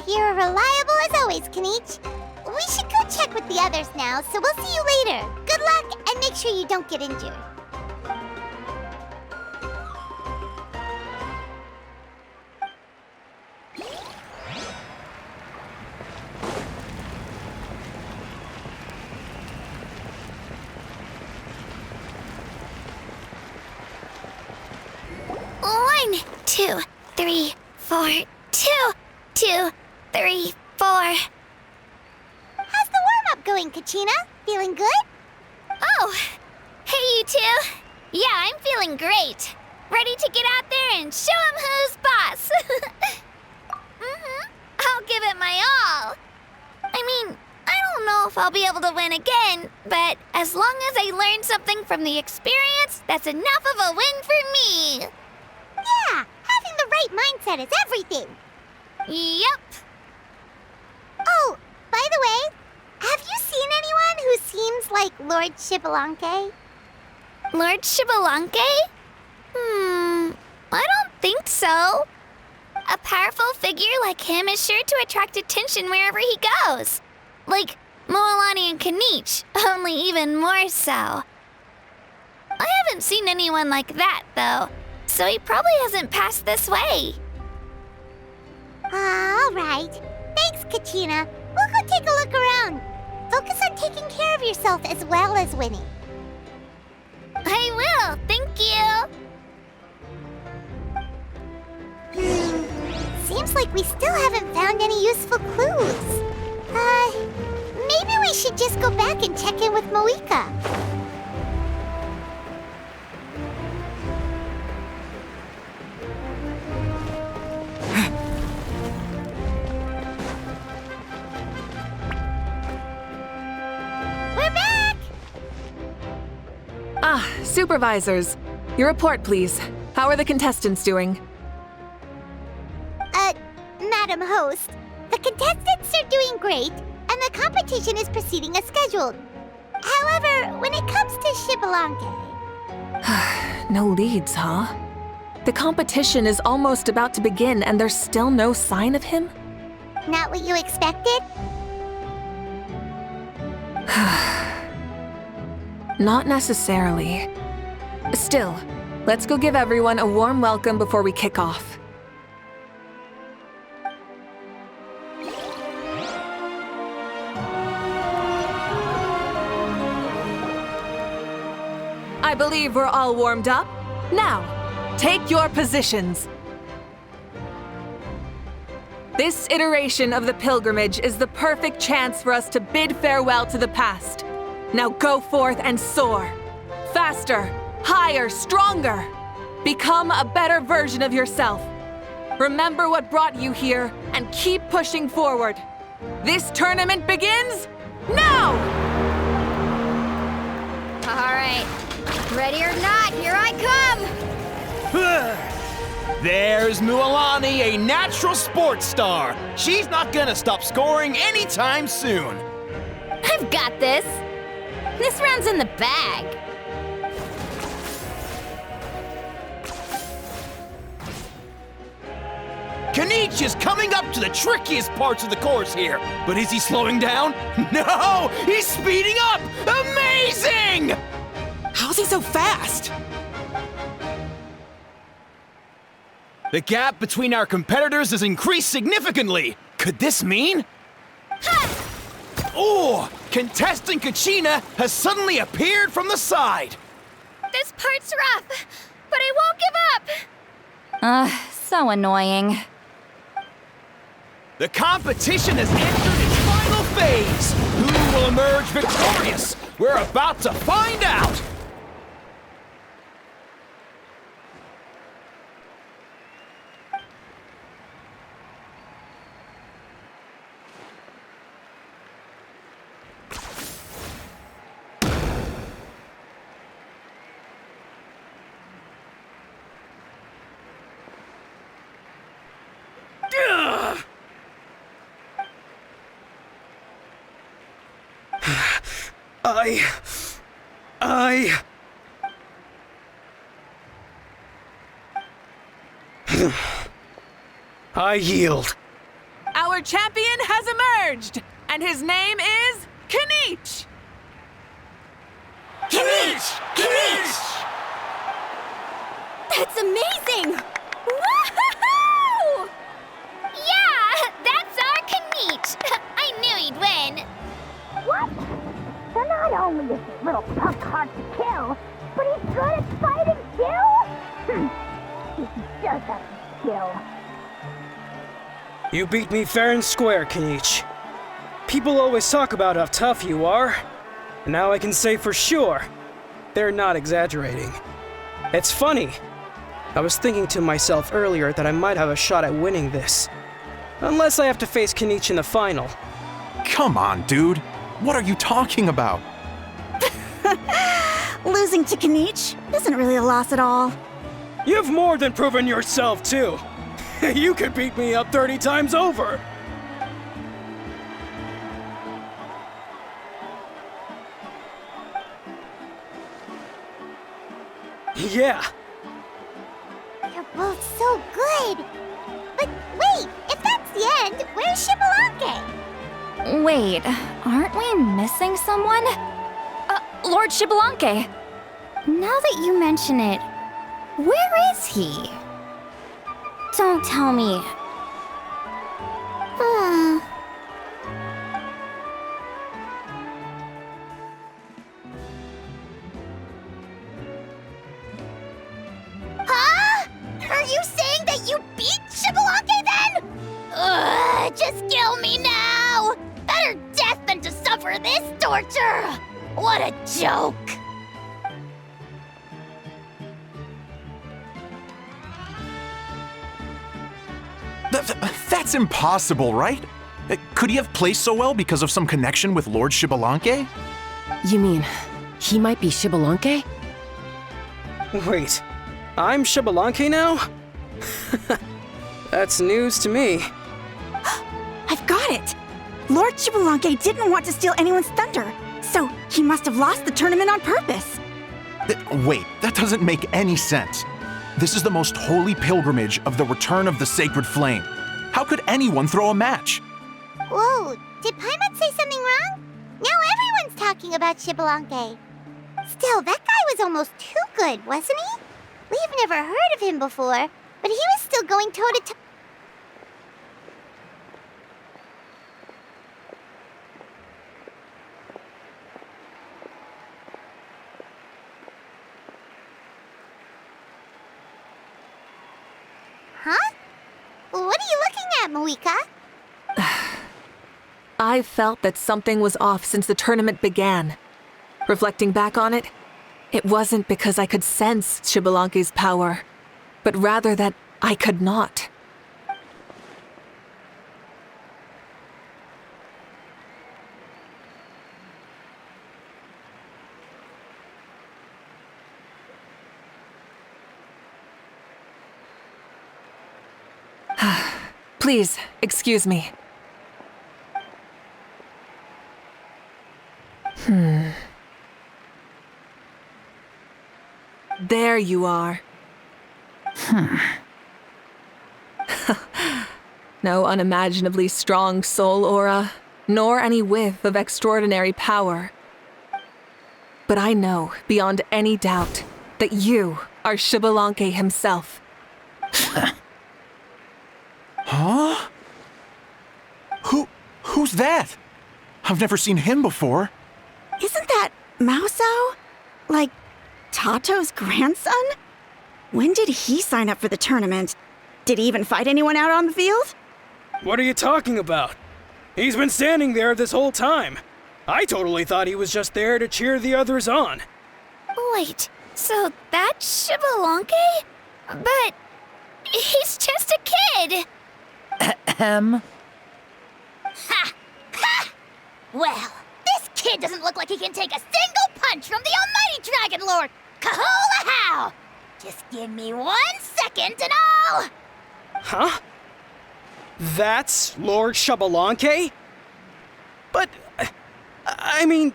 You're reliable as always, Kanich. We should go check with the others now, so we'll see you later. Good luck, and make sure you don't get injured. One, 2, 3, 4, 2, 2, 3, 4. How's the warm-up going, Kachina? Feeling good? Oh, hey you two. Yeah, I'm feeling great. Ready to get out there and show 'em who's boss. I'll give it my all. I mean, I don't know if I'll be able to win again, but as long as I learn something from the experience, that's enough of a win for me. Yeah, having the right mindset is everything. Yep. Oh, by the way, have you seen anyone who seems like Lord Shibalanke? Lord Shibalanke? I don't think so. A powerful figure like him is sure to attract attention wherever he goes. Like Moalani and Kanich, only even more so. I haven't seen anyone like that, though, so he probably hasn't passed this way. All right. Thanks, Kachina. We'll go take a look around. Focus on taking care of yourself as well as winning. I will, thank you. Seems like we still haven't found any useful clues. Maybe we should just go back and check in with Mavuika. We're back! Supervisors. Your report, please. How are the contestants doing? Madam Host, the contestants are doing great, and the competition is proceeding as scheduled. However, when it comes to Shibalanke... No leads, huh? The competition is almost about to begin, and there's still no sign of him? Not what you expected? Not necessarily. Still, let's go give everyone a warm welcome before we kick off. I believe we're all warmed up. Now, take your positions. This iteration of the pilgrimage is the perfect chance for us to bid farewell to the past. Now go forth and soar. Faster, higher, stronger. Become a better version of yourself. Remember what brought you here and keep pushing forward. This tournament begins now! All right. Ready or not, here I come! There's Mualani, a natural sports star. She's not gonna stop scoring anytime soon. I've got this. This round's in the bag. Kanich is coming up to the trickiest parts of the course here. But is he slowing down? No! He's speeding up! Amazing! How's he so fast? The gap between our competitors has increased significantly. Could this mean? Oh! Contestant Kachina has suddenly appeared from the side. This part's rough, but I won't give up. So annoying. The competition has entered its final phase. Who will emerge victorious? We're about to find out. I yield. Our champion has emerged, and his name is Kanich! Kanich! Kanich! That's amazing! Woohoo! Yeah, that's our Kanich. I knew he'd win. What? So not only is this little punk hard to kill, but he's good at fighting too? He's just a skill. You beat me fair and square, Kanich. People always talk about how tough you are. And now I can say for sure, they're not exaggerating. It's funny. I was thinking to myself earlier that I might have a shot at winning this. Unless I have to face Kanich in the final. Come on, dude. What are you talking about? Losing to Kanich isn't really a loss at all. You've more than proven yourself, too. You could beat me up 30 times over. Yeah. You're both so good. But wait, if that's the end, where's Xbalanque? Wait, aren't we missing someone? Lord Xbalanque. Now that you mention it, where is he? Don't tell me. Huh? Are you saying that you beat Xbalanque then? Ugh, just kill me now! Better death than to suffer this torture! What a joke! That's impossible, right? Could he have placed so well because of some connection with Lord Xbalanque? You mean, he might be Xbalanque? Wait, I'm Xbalanque now? That's news to me. I've got it! Lord Xbalanque didn't want to steal anyone's thunder, so he must have lost the tournament on purpose. Wait, that doesn't make any sense. This is the most holy pilgrimage of the return of the sacred flame. How could anyone throw a match? Whoa, did Paimon say something wrong? Now everyone's talking about Xbalanque. Still, that guy was almost too good, wasn't he? We've never heard of him before, but he was still going toe-to-toe. Huh? What are you looking at, Mavuika? I felt that something was off since the tournament began. Reflecting back on it, it wasn't because I could sense Xbalanque's power, but rather that I could not. Please, excuse me. There you are. No unimaginably strong soul aura, nor any whiff of extraordinary power. But I know, beyond any doubt, that you are Xbalanque himself. Huh? Who's that? I've never seen him before. Isn't that Mauso? Like, Tato's grandson? When did he sign up for the tournament? Did he even fight anyone out on the field? What are you talking about? He's been standing there this whole time. I totally thought he was just there to cheer the others on. Wait, so that's Xbalanque? But he's just a kid. Ha! Ha! Well, this kid doesn't look like he can take a single punch from the almighty Dragon Lord! Kahola how! Just give me 1 second and I'll... Huh? That's Lord Xbalanque? But, I mean,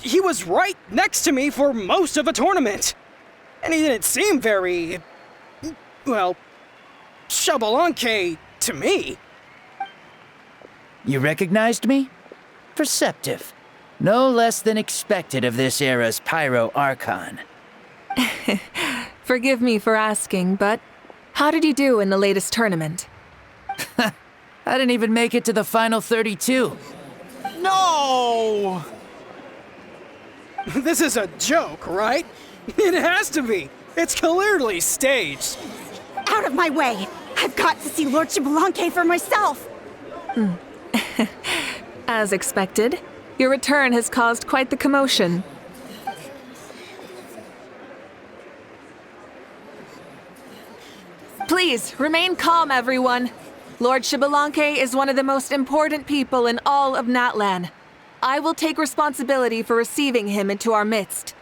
he was right next to me for most of the tournament. And he didn't seem very, well, Xbalanque to me. You recognized me? Perceptive. No less than expected of this era's Pyro Archon. Forgive me for asking, but how did you do in the latest tournament? I didn't even make it to the final 32. No! This is a joke, right? It has to be. It's clearly staged. Out of my way! I've got to see Lord Xbalanque for myself! As expected, your return has caused quite the commotion. Please, remain calm, everyone. Lord Xbalanque is one of the most important people in all of Natlan. I will take responsibility for receiving him into our midst.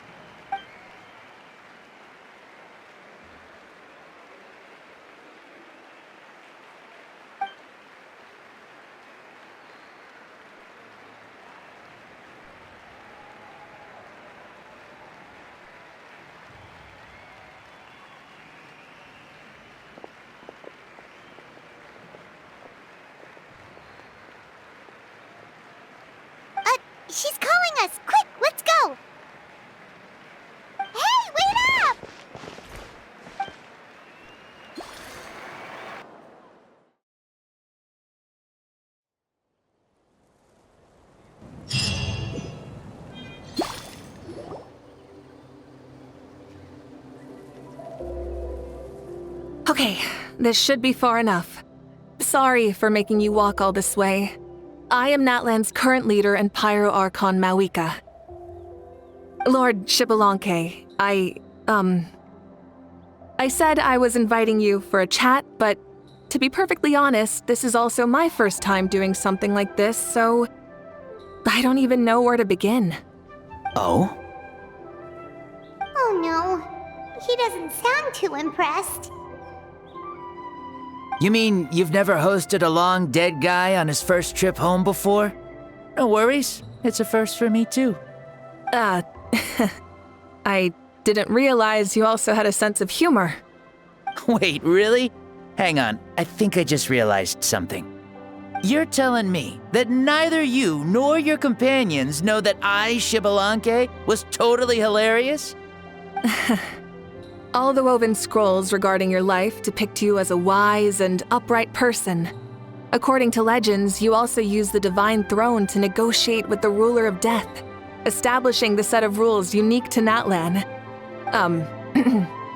She's calling us! Quick, let's go! Hey, wait up! Okay, this should be far enough. Sorry for making you walk all this way. I am Natlan's current leader and Pyro Archon Mavuika. Lord Xbalanque, I said I was inviting you for a chat, but to be perfectly honest, this is also my first time doing something like this, so I don't even know where to begin. Oh? Oh no, he doesn't sound too impressed. You mean you've never hosted a long dead guy on his first trip home before? No worries, it's a first for me too. I didn't realize you also had a sense of humor. Wait, really? Hang on, I think I just realized something. You're telling me that neither you nor your companions know that I, Xbalanque, was totally hilarious? All the woven scrolls regarding your life depict you as a wise and upright person. According to legends, you also use the Divine Throne to negotiate with the Ruler of Death, establishing the set of rules unique to Natlan.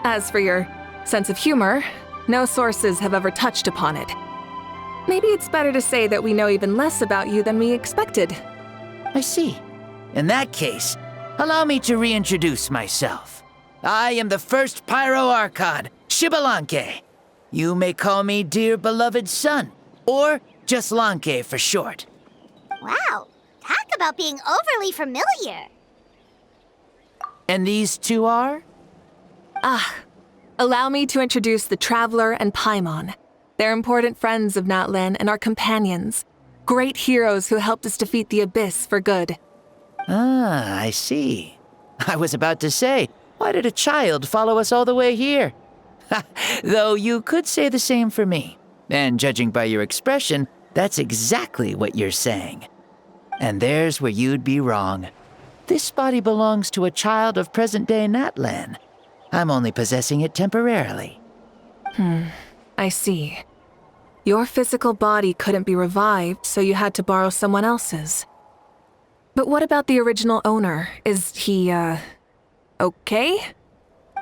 As for your sense of humor, no sources have ever touched upon it. Maybe it's better to say that we know even less about you than we expected. I see. In that case, allow me to reintroduce myself. I am the first Pyro Archon, Xbalanque. You may call me dear beloved son, or just Lanque for short. Wow, talk about being overly familiar. And these two are? Allow me to introduce the Traveler and Paimon. They're important friends of Natlan and our companions. Great heroes who helped us defeat the Abyss for good. Ah, I see. I was about to say, why did a child follow us all the way here? Though you could say the same for me. And judging by your expression, that's exactly what you're saying. And there's where you'd be wrong. This body belongs to a child of present-day Natlan. I'm only possessing it temporarily. I see. Your physical body couldn't be revived, so you had to borrow someone else's. But what about the original owner? Is he, okay?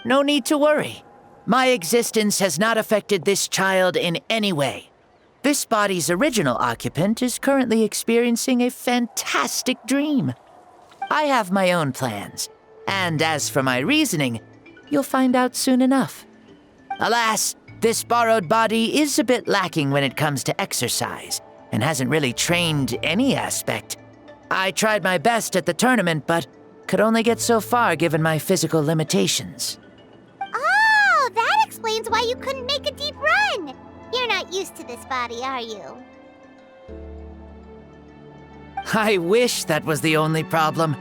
No need to worry. My existence has not affected this child in any way. This body's original occupant is currently experiencing a fantastic dream. I have my own plans, and as for my reasoning, you'll find out soon enough. Alas, this borrowed body is a bit lacking when it comes to exercise, and hasn't really trained any aspect. I tried my best at the tournament, but could only get so far given my physical limitations. Oh, that explains why you couldn't make a deep run. You're not used to this body, are you? I wish that was the only problem.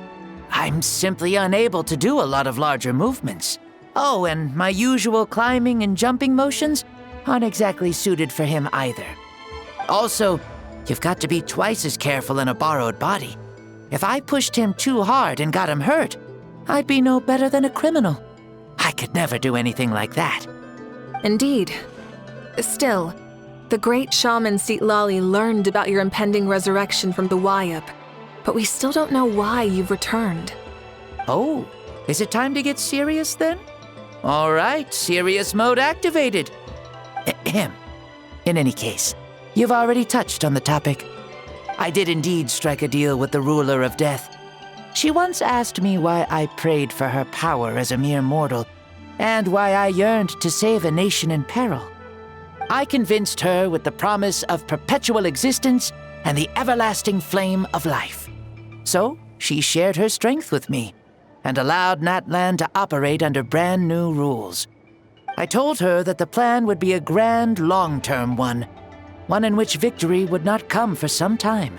I'm simply unable to do a lot of larger movements. Oh, and my usual climbing and jumping motions aren't exactly suited for him either. Also, you've got to be twice as careful in a borrowed body. If I pushed him too hard and got him hurt, I'd be no better than a criminal. I could never do anything like that. Indeed. Still, the great shaman Seatlali learned about your impending resurrection from the Wayup, but we still don't know why you've returned. Oh, is it time to get serious then? All right, serious mode activated. Ahem. In any case, you've already touched on the topic. I did indeed strike a deal with the ruler of death. She once asked me why I prayed for her power as a mere mortal, and why I yearned to save a nation in peril. I convinced her with the promise of perpetual existence and the everlasting flame of life. So she shared her strength with me, and allowed Natlan to operate under brand new rules. I told her that the plan would be a grand, long-term one in which victory would not come for some time,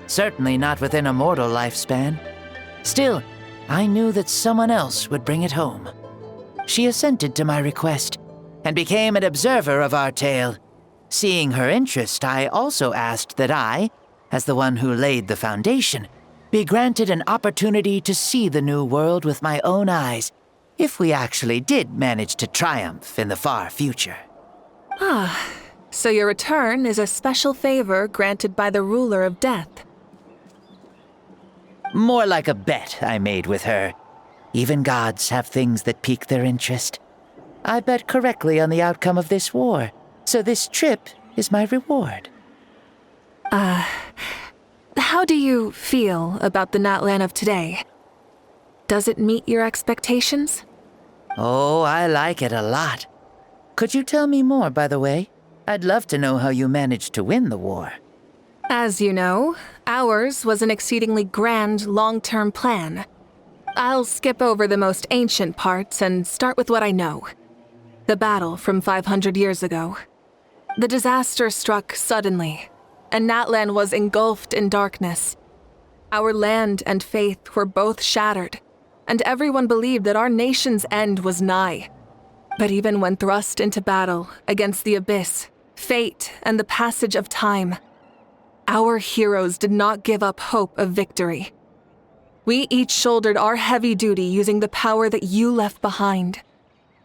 certainly not within a mortal lifespan. Still, I knew that someone else would bring it home. She assented to my request, and became an observer of our tale. Seeing her interest, I also asked that I, as the one who laid the foundation, be granted an opportunity to see the new world with my own eyes, if we actually did manage to triumph in the far future. Ah, so your return is a special favor granted by the ruler of death. More like a bet I made with her. Even gods have things that pique their interest. I bet correctly on the outcome of this war, so this trip is my reward. How do you feel about the Natlan of today? Does it meet your expectations? Oh, I like it a lot. Could you tell me more, by the way? I'd love to know how you managed to win the war. As you know, ours was an exceedingly grand, long-term plan. I'll skip over the most ancient parts and start with what I know. The battle from 500 years ago. The disaster struck suddenly, and Natlan was engulfed in darkness. Our land and faith were both shattered, and everyone believed that our nation's end was nigh. But even when thrust into battle against the abyss, fate, and the passage of time, our heroes did not give up hope of victory. We each shouldered our heavy duty using the power that you left behind.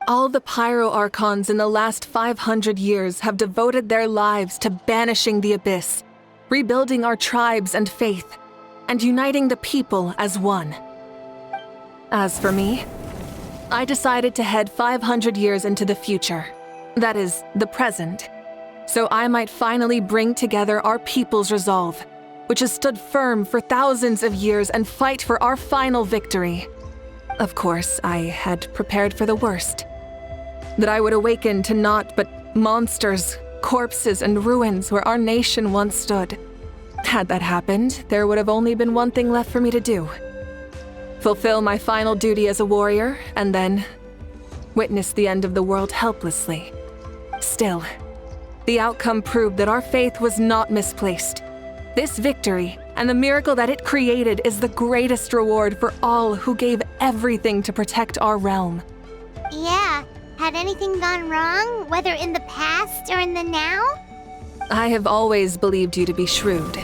All the Pyro Archons in the last 500 years have devoted their lives to banishing the abyss, rebuilding our tribes and faith, and uniting the people as one. As for me, I decided to head 500 years into the future, that is, the present, so I might finally bring together our people's resolve, which has stood firm for thousands of years, and fight for our final victory. Of course, I had prepared for the worst. That I would awaken to naught but monsters, corpses, and ruins where our nation once stood. Had that happened, there would have only been one thing left for me to do. Fulfill my final duty as a warrior, and then witness the end of the world helplessly. Still, the outcome proved that our faith was not misplaced. This victory, and the miracle that it created, is the greatest reward for all who gave everything to protect our realm. Yeah, had anything gone wrong, whether in the past or in the now? I have always believed you to be shrewd.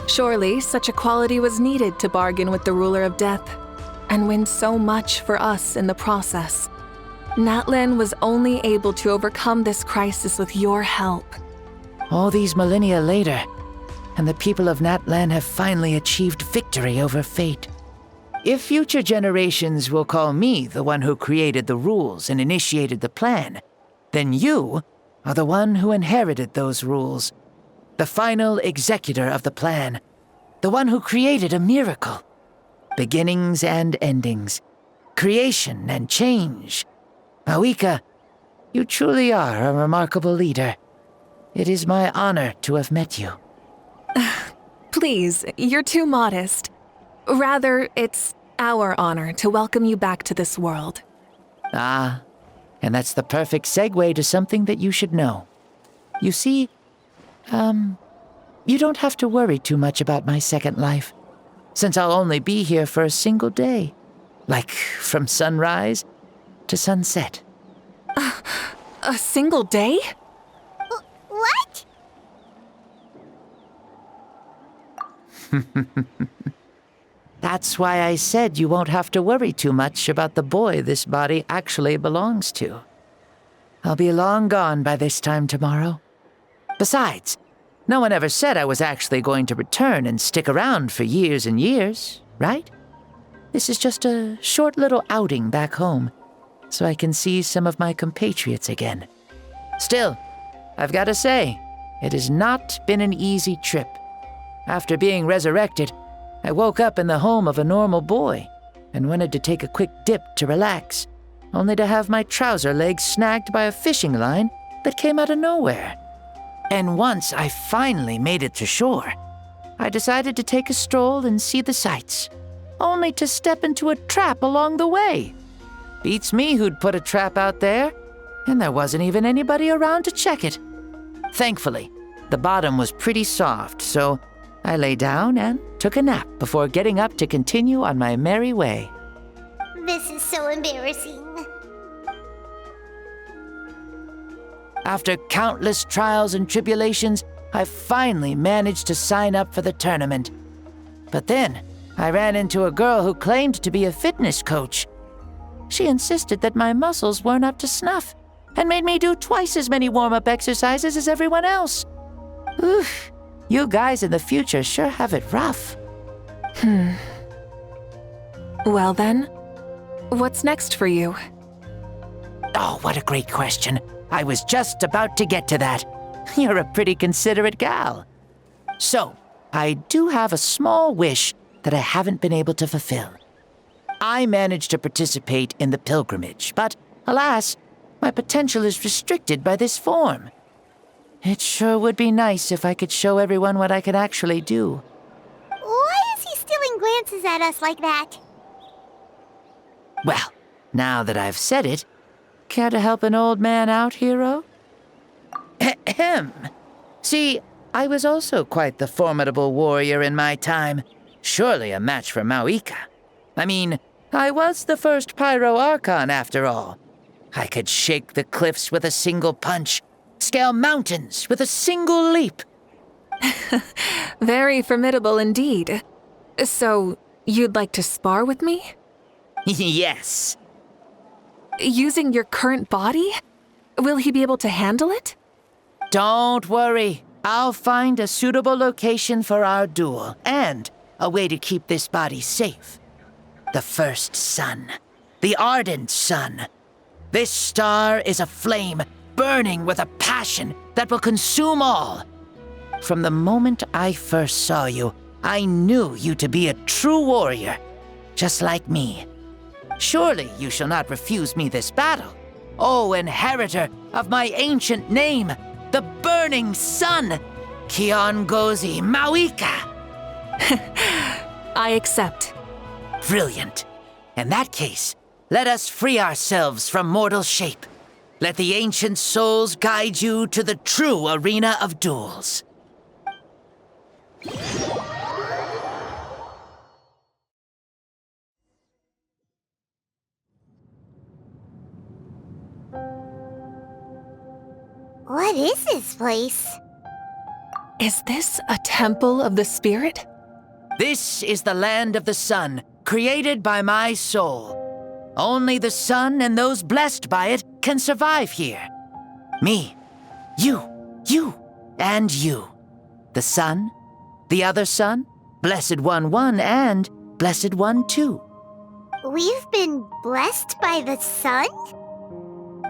Surely, such a quality was needed to bargain with the ruler of death, and win so much for us in the process. Natlan was only able to overcome this crisis with your help. All these millennia later, and the people of Natlan have finally achieved victory over fate. If future generations will call me the one who created the rules and initiated the plan, then you are the one who inherited those rules. The final executor of the plan. The one who created a miracle. Beginnings and endings. Creation and change. Mavuika, you truly are a remarkable leader. It is my honor to have met you. Please, you're too modest. Rather, it's our honor to welcome you back to this world. Ah, and that's the perfect segue to something that you should know. You see, you don't have to worry too much about my second life. since I'll only be here for a single day. Like from sunrise to sunset. A single day? What? That's why I said you won't have to worry too much about the boy this body actually belongs to. I'll be long gone by this time tomorrow. Besides, no one ever said I was actually going to return and stick around for years and years, right? This is just a short little outing back home, so I can see some of my compatriots again. Still, I've got to say, it has not been an easy trip. After being resurrected, I woke up in the home of a normal boy and wanted to take a quick dip to relax, only to have my trouser legs snagged by a fishing line that came out of nowhere. And once I finally made it to shore, I decided to take a stroll and see the sights, only to step into a trap along the way. Beats me who'd put a trap out there, and there wasn't even anybody around to check it. Thankfully, the bottom was pretty soft, so I lay down and took a nap before getting up to continue on my merry way. This is so embarrassing. After countless trials and tribulations, I finally managed to sign up for the tournament. But then, I ran into a girl who claimed to be a fitness coach. She insisted that my muscles weren't up to snuff, and made me do twice as many warm-up exercises as everyone else. Oof, you guys in the future sure have it rough. Well then, what's next for you? Oh, what a great question. I was just about to get to that. You're a pretty considerate gal. So, I do have a small wish that I haven't been able to fulfill. I managed to participate in the pilgrimage, but alas, my potential is restricted by this form. It sure would be nice if I could show everyone what I can actually do. Why is he stealing glances at us like that? Well, now that I've said it, care to help an old man out, hero? Ahem. See, I was also quite the formidable warrior in my time. Surely a match for Mavuika. I mean, I was the first Pyro Archon after all. I could shake the cliffs with a single punch, scale mountains with a single leap. Very formidable indeed. So, you'd like to spar with me? Yes. Using your current body? Will he be able to handle it? Don't worry. I'll find a suitable location for our duel, and a way to keep this body safe. The first sun. The ardent sun. This star is a flame, burning with a passion that will consume all. From the moment I first saw you, I knew you to be a true warrior, just like me. Surely you shall not refuse me this battle, O inheritor of my ancient name, the Burning Sun, Kiongozi Mavuika. I accept. Brilliant. In that case, let us free ourselves from mortal shape. Let the ancient souls guide you to the true arena of duels. What is this place? Is this a temple of the spirit? This is the land of the sun, created by my soul. Only the sun and those blessed by it can survive here. Me, you, and you. The sun, the other sun, Blessed One 1, and Blessed One 2. We've been blessed by the sun?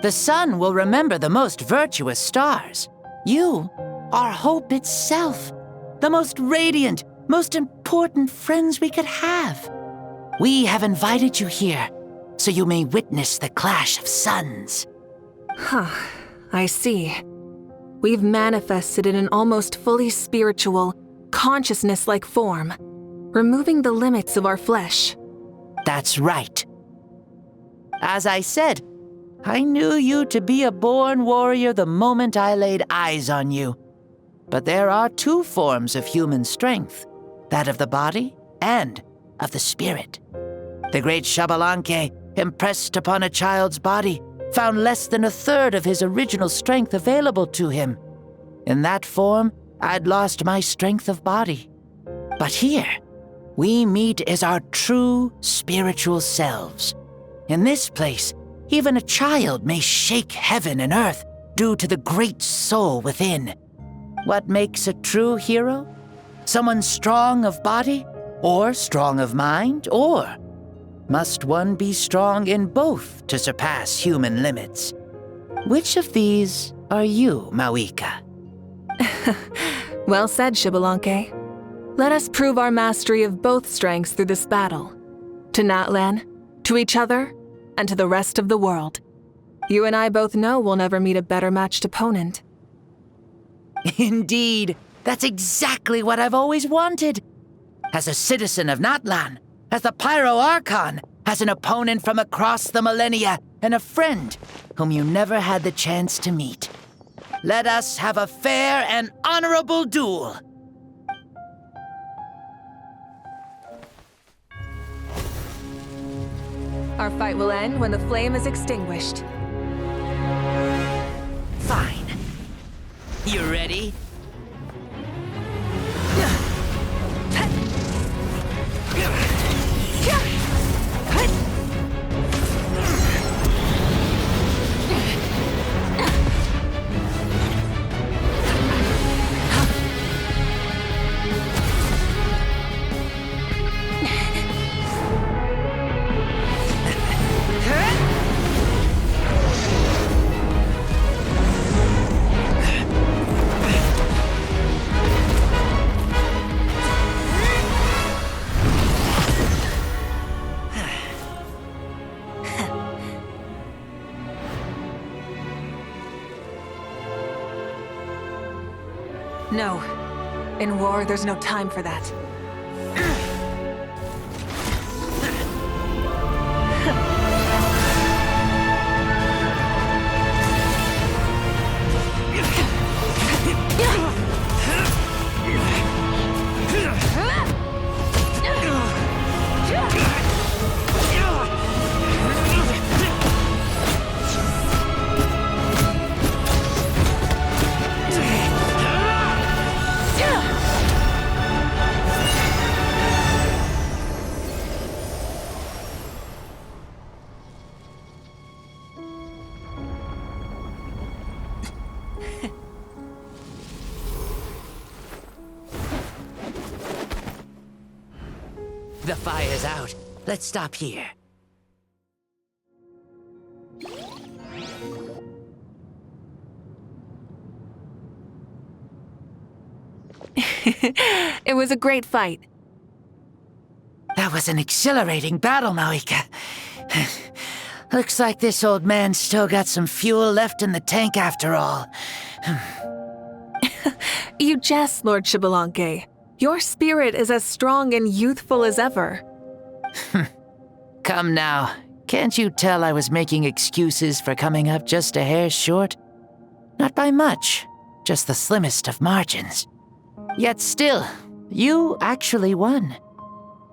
The sun will remember the most virtuous stars. You are hope itself, the most radiant, most important friends we could have. We have invited you here, so you may witness the clash of suns. Huh, I see. We've manifested in an almost fully spiritual, consciousness-like form, removing the limits of our flesh. That's right. As I said, I knew you to be a born warrior the moment I laid eyes on you. But there are two forms of human strength, that of the body and of the spirit. The great Xbalanque, impressed upon a child's body, found less than a third of his original strength available to him. In that form, I'd lost my strength of body. But here, we meet as our true spiritual selves. In this place, even a child may shake heaven and earth due to the great soul within. What makes a true hero? Someone strong of body, or strong of mind, or must one be strong in both to surpass human limits? Which of these are you, Mavuika? Well said, Xbalanque. Let us prove our mastery of both strengths through this battle. To Natlan, to each other, and to the rest of the world. You and I both know we'll never meet a better matched opponent. Indeed, that's exactly what I've always wanted. As a citizen of Natlan, as the Pyro Archon, as an opponent from across the millennia, and a friend whom you never had the chance to meet. Let us have a fair and honorable duel. Our fight will end when the flame is extinguished. Fine. You ready? No. In war, there's no time for that. The fire's out. Let's stop here. It was a great fight. That was an exhilarating battle, Mavuika. Looks like this old man's still got some fuel left in the tank after all. You jest, Lord Xbalanque. Your spirit is as strong and youthful as ever. Come now. Can't you tell I was making excuses for coming up just a hair short? Not by much, just the slimmest of margins. Yet still, you actually won.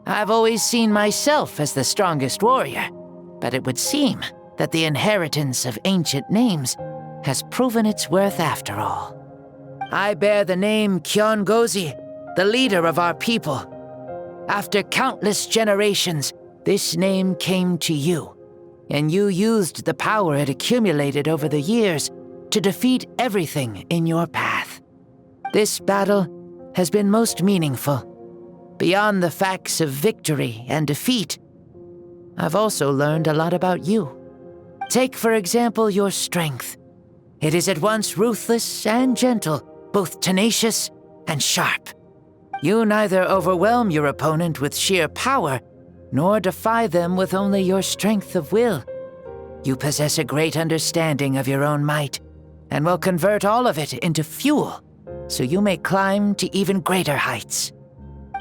I've always seen myself as the strongest warrior, but it would seem that the inheritance of ancient names has proven its worth after all. I bear the name Kiongozi, the leader of our people. After countless generations, this name came to you, and you used the power it accumulated over the years to defeat everything in your path. This battle has been most meaningful. Beyond the facts of victory and defeat, I've also learned a lot about you. Take, for example, your strength. It is at once ruthless and gentle, both tenacious and sharp. You neither overwhelm your opponent with sheer power, nor defy them with only your strength of will. You possess a great understanding of your own might, and will convert all of it into fuel, so you may climb to even greater heights.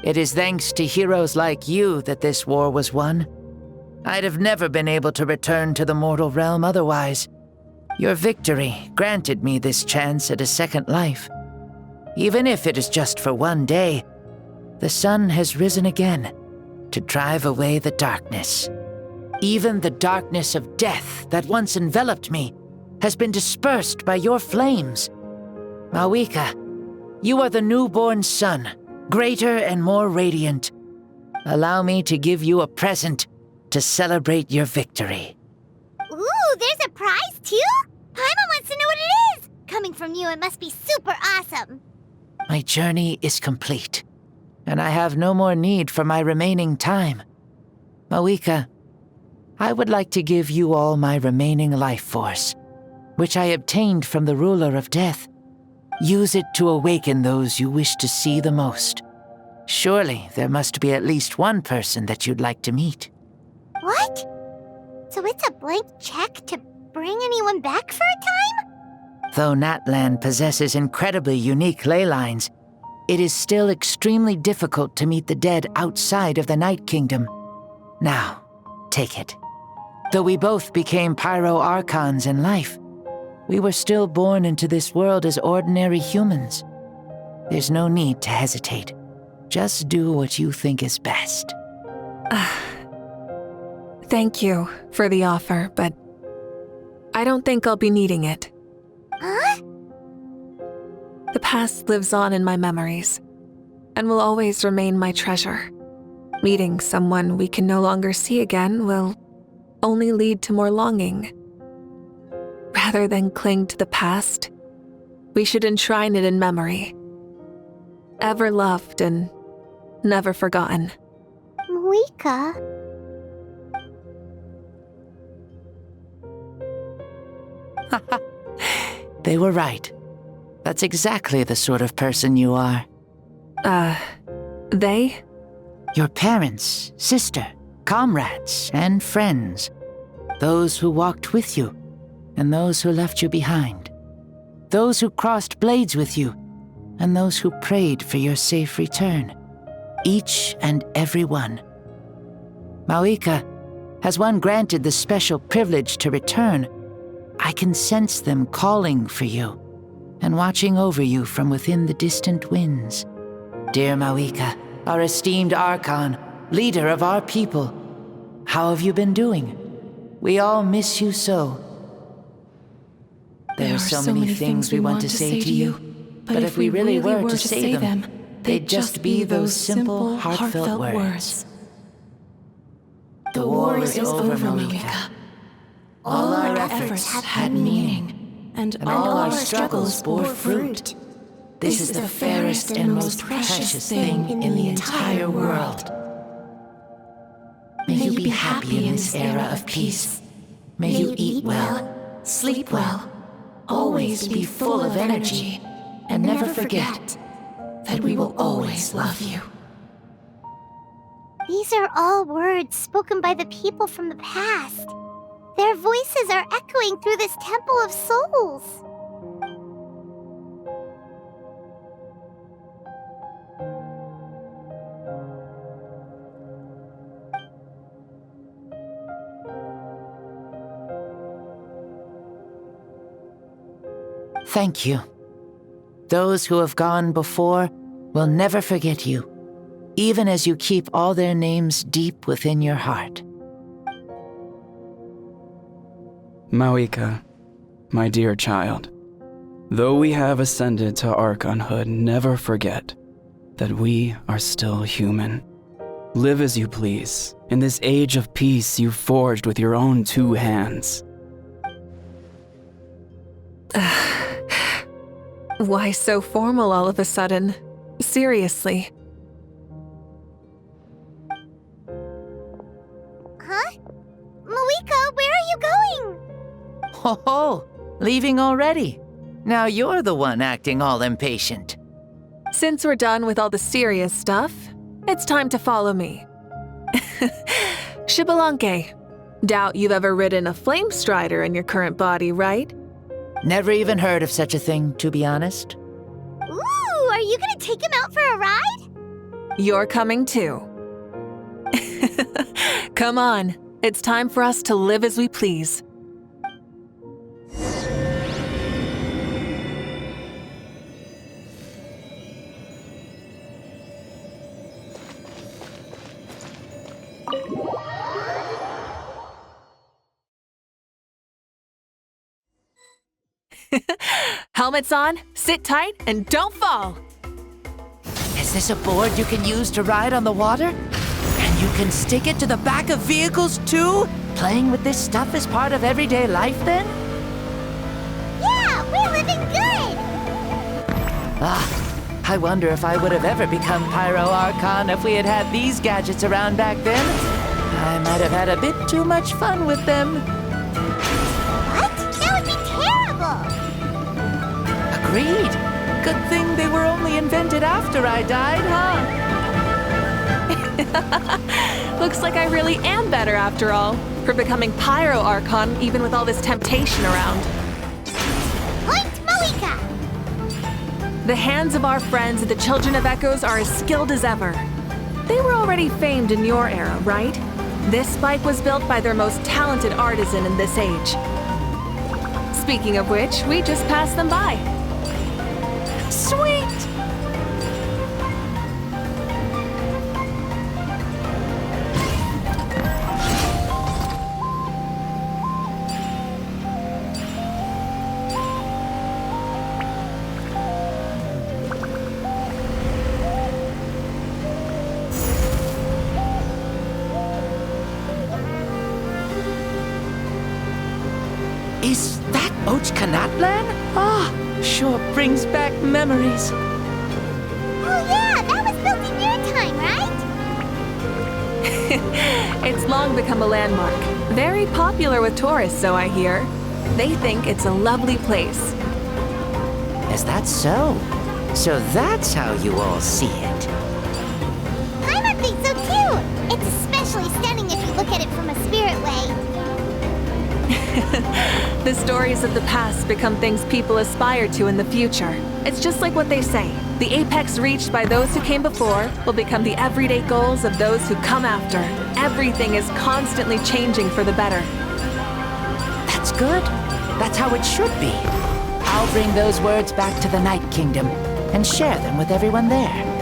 It is thanks to heroes like you that this war was won. I'd have never been able to return to the mortal realm otherwise. Your victory granted me this chance at a second life. Even if it is just for one day, the sun has risen again to drive away the darkness. Even the darkness of death that once enveloped me has been dispersed by your flames. Mavuika, you are the newborn sun, greater and more radiant. Allow me to give you a present to celebrate your victory. Ooh, there's a prize too? Paimon wants to know what it is! Coming from you, it must be super awesome. My journey is complete, and I have no more need for my remaining time. Mavuika, I would like to give you all my remaining life force, which I obtained from the ruler of death. Use it to awaken those you wish to see the most. Surely there must be at least one person that you'd like to meet. What? So it's a blank check to bring anyone back for a time? Though Natlan possesses incredibly unique ley lines, it is still extremely difficult to meet the dead outside of the Night Kingdom. Now, take it. Though we both became Pyro Archons in life, we were still born into this world as ordinary humans. There's no need to hesitate. Just do what you think is best. Thank you for the offer, but I don't think I'll be needing it. Huh? The past lives on in my memories, and will always remain my treasure. Meeting someone we can no longer see again will only lead to more longing. Rather than cling to the past, we should enshrine it in memory. Ever loved and never forgotten. Mavuika? They were right. That's exactly the sort of person you are. They? Your parents, sister, comrades, and friends. Those who walked with you, and those who left you behind. Those who crossed blades with you, and those who prayed for your safe return. Each and every one. Mavuika, has one granted the special privilege to return, I can sense them calling for you, and watching over you from within the distant winds. Dear Mavuika, our esteemed Archon, leader of our people, how have you been doing? We all miss you so. There are so many things we want to say to you, but if we really were to say them, they'd just be those simple, heartfelt words. The war is over, Mavuika. All our efforts had meaning, and all our struggles bore fruit. This is the fairest and most precious thing in the entire world. May you be happy in this era of peace. May you eat well, sleep well, always be full of energy, and never forget that we will always love you. These are all words spoken by the people from the past. Their voices are echoing through this Temple of Souls. Thank you. Those who have gone before will never forget you, even as you keep all their names deep within your heart. Mavuika, my dear child, though we have ascended to Archonhood, never forget that we are still human. Live as you please, in this age of peace you forged with your own 2 hands. Why so formal all of a sudden? Seriously. Huh? Mavuika, where are you going? Ho, leaving already? Now you're the one acting all impatient. Since we're done with all the serious stuff, it's time to follow me. Xbalanque, doubt you've ever ridden a flame strider in your current body, right? Never even heard of such a thing, to be honest. Ooh, are you gonna take him out for a ride? You're coming too. Come on, it's time for us to live as we please. Helmets on, sit tight, and don't fall. Is this a board you can use to ride on the water? And you can stick it to the back of vehicles too? Playing with this stuff is part of everyday life then? Yeah, we're living good! I wonder if I would have ever become Pyro Archon if we had had these gadgets around back then. I might have had a bit too much fun with them. What? That would be terrible! Agreed. Good thing they were only invented after I died, huh? Looks like I really am better after all, for becoming Pyro Archon even with all this temptation around. Point Mavuika! The hands of our friends at the Children of Echoes are as skilled as ever. They were already famed in your era, right? This spike was built by their most talented artisan in this age. Speaking of which, we just passed them by. Sweet! Is that Ochkanatlan? Sure brings back memories. Oh yeah, that was built in your time, right? It's long become a landmark. Very popular with tourists, so I hear. They think it's a lovely place. Is that so? So that's how you all see it. Paimon thinks so too! It's especially stunning if you look at it from a spirit way. The stories of the past become things people aspire to in the future. It's just like what they say. The apex reached by those who came before will become the everyday goals of those who come after. Everything is constantly changing for the better. That's good. That's how it should be. I'll bring those words back to the Night Kingdom and share them with everyone there.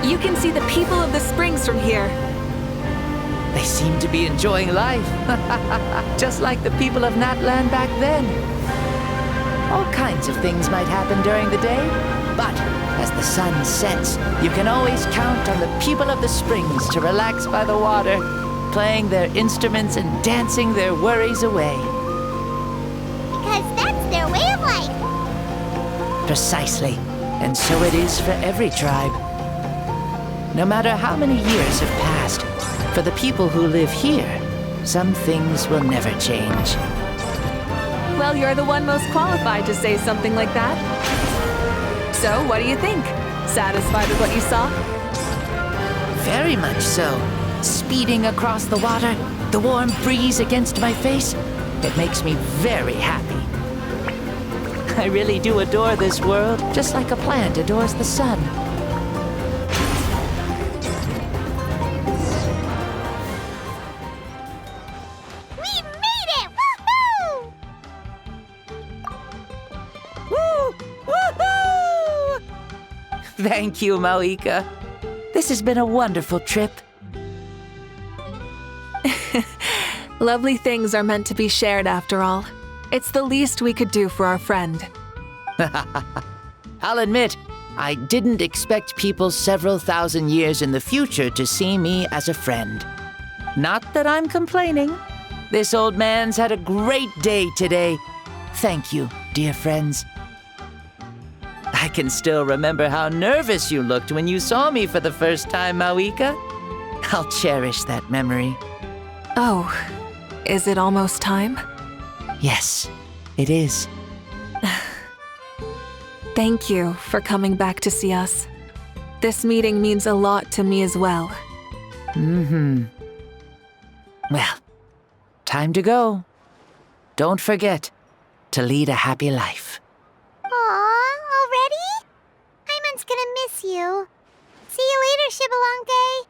You can see the people of the springs from here. They seem to be enjoying life. Just like the people of Natlan back then. All kinds of things might happen during the day, but as the sun sets, you can always count on the people of the springs to relax by the water, playing their instruments and dancing their worries away. Because that's their way of life. Precisely. And so it is for every tribe. No matter how many years have passed, for the people who live here, some things will never change. Well, you're the one most qualified to say something like that. So, what do you think? Satisfied with what you saw? Very much so. Speeding across the water, the warm breeze against my face, it makes me very happy. I really do adore this world, just like a plant adores the sun. Thank you, Mavuika. This has been a wonderful trip. Lovely things are meant to be shared after all. It's the least we could do for our friend. I'll admit, I didn't expect people several thousand years in the future to see me as a friend. Not that I'm complaining. This old man's had a great day today. Thank you, dear friends. I can still remember how nervous you looked when you saw me for the first time, Mavuika. I'll cherish that memory. Oh, is it almost time? Yes, it is. Thank you for coming back to see us. This meeting means a lot to me as well. Well, time to go. Don't forget to lead a happy life. Aw, already? Paimon's gonna miss you. See you later, Shibalonke.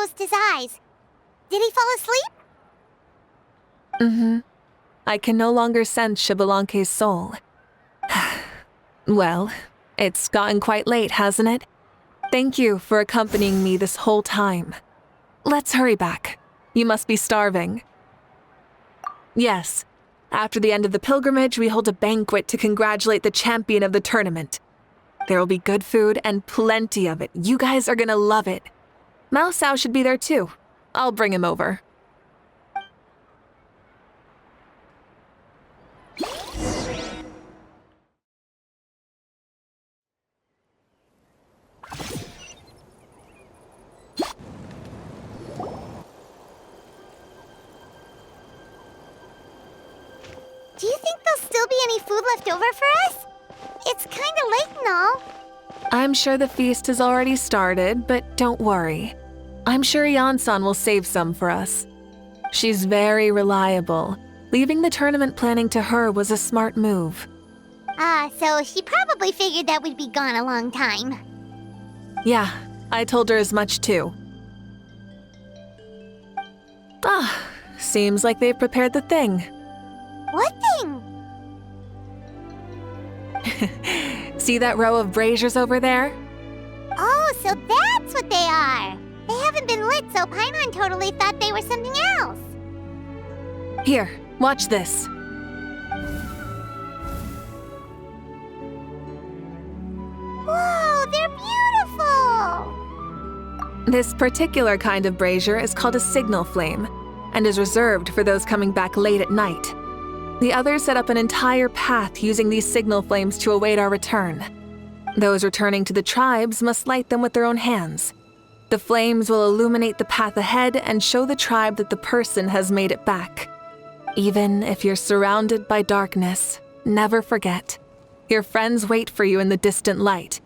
closed his eyes. Did he fall asleep? Mm-hmm. I can no longer sense Xbalanque's soul. Well, it's gotten quite late, hasn't it? Thank you for accompanying me this whole time. Let's hurry back. You must be starving. Yes. After the end of the pilgrimage, we hold a banquet to congratulate the champion of the tournament. There will be good food and plenty of it. You guys are gonna love it. Mao Sao should be there too. I'll bring him over. Do you think there'll still be any food left over for us? It's kinda late and all. I'm sure the feast has already started, but don't worry. I'm sure Yan-san will save some for us. She's very reliable. Leaving the tournament planning to her was a smart move. So she probably figured that we'd be gone a long time. Yeah, I told her as much too. Seems like they've prepared the thing. What thing? See that row of braziers over there? Oh, so that's what they are. They haven't been lit, so Paimon totally thought they were something else. Here, watch this. Whoa, they're beautiful! This particular kind of brazier is called a signal flame, and is reserved for those coming back late at night. The others set up an entire path using these signal flames to await our return. Those returning to the tribes must light them with their own hands. The flames will illuminate the path ahead and show the tribe that the person has made it back. Even if you're surrounded by darkness, never forget. Your friends wait for you in the distant light.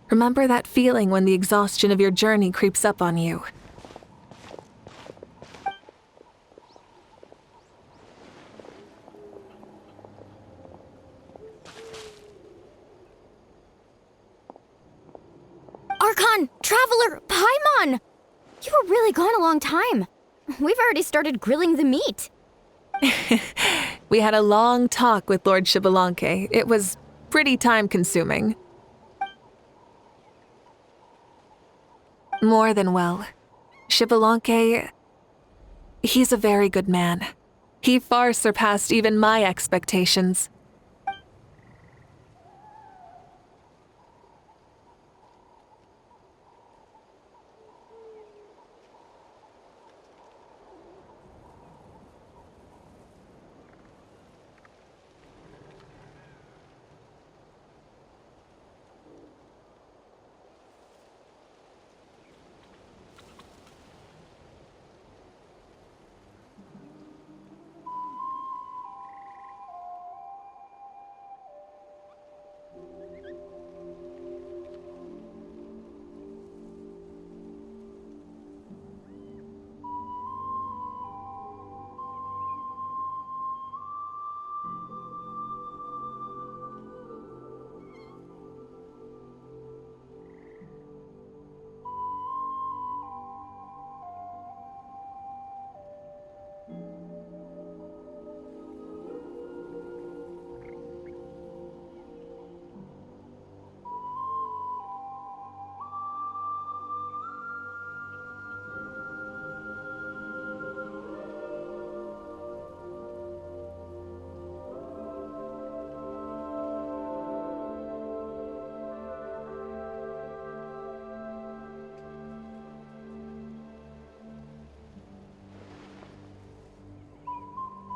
Remember that feeling when the exhaustion of your journey creeps up on you. Archon! Traveler! Paimon! You were really gone a long time. We've already started grilling the meat. We had a long talk with Lord Xbalanque. It was pretty time-consuming. More than well. Xbalanque, he's a very good man. He far surpassed even my expectations.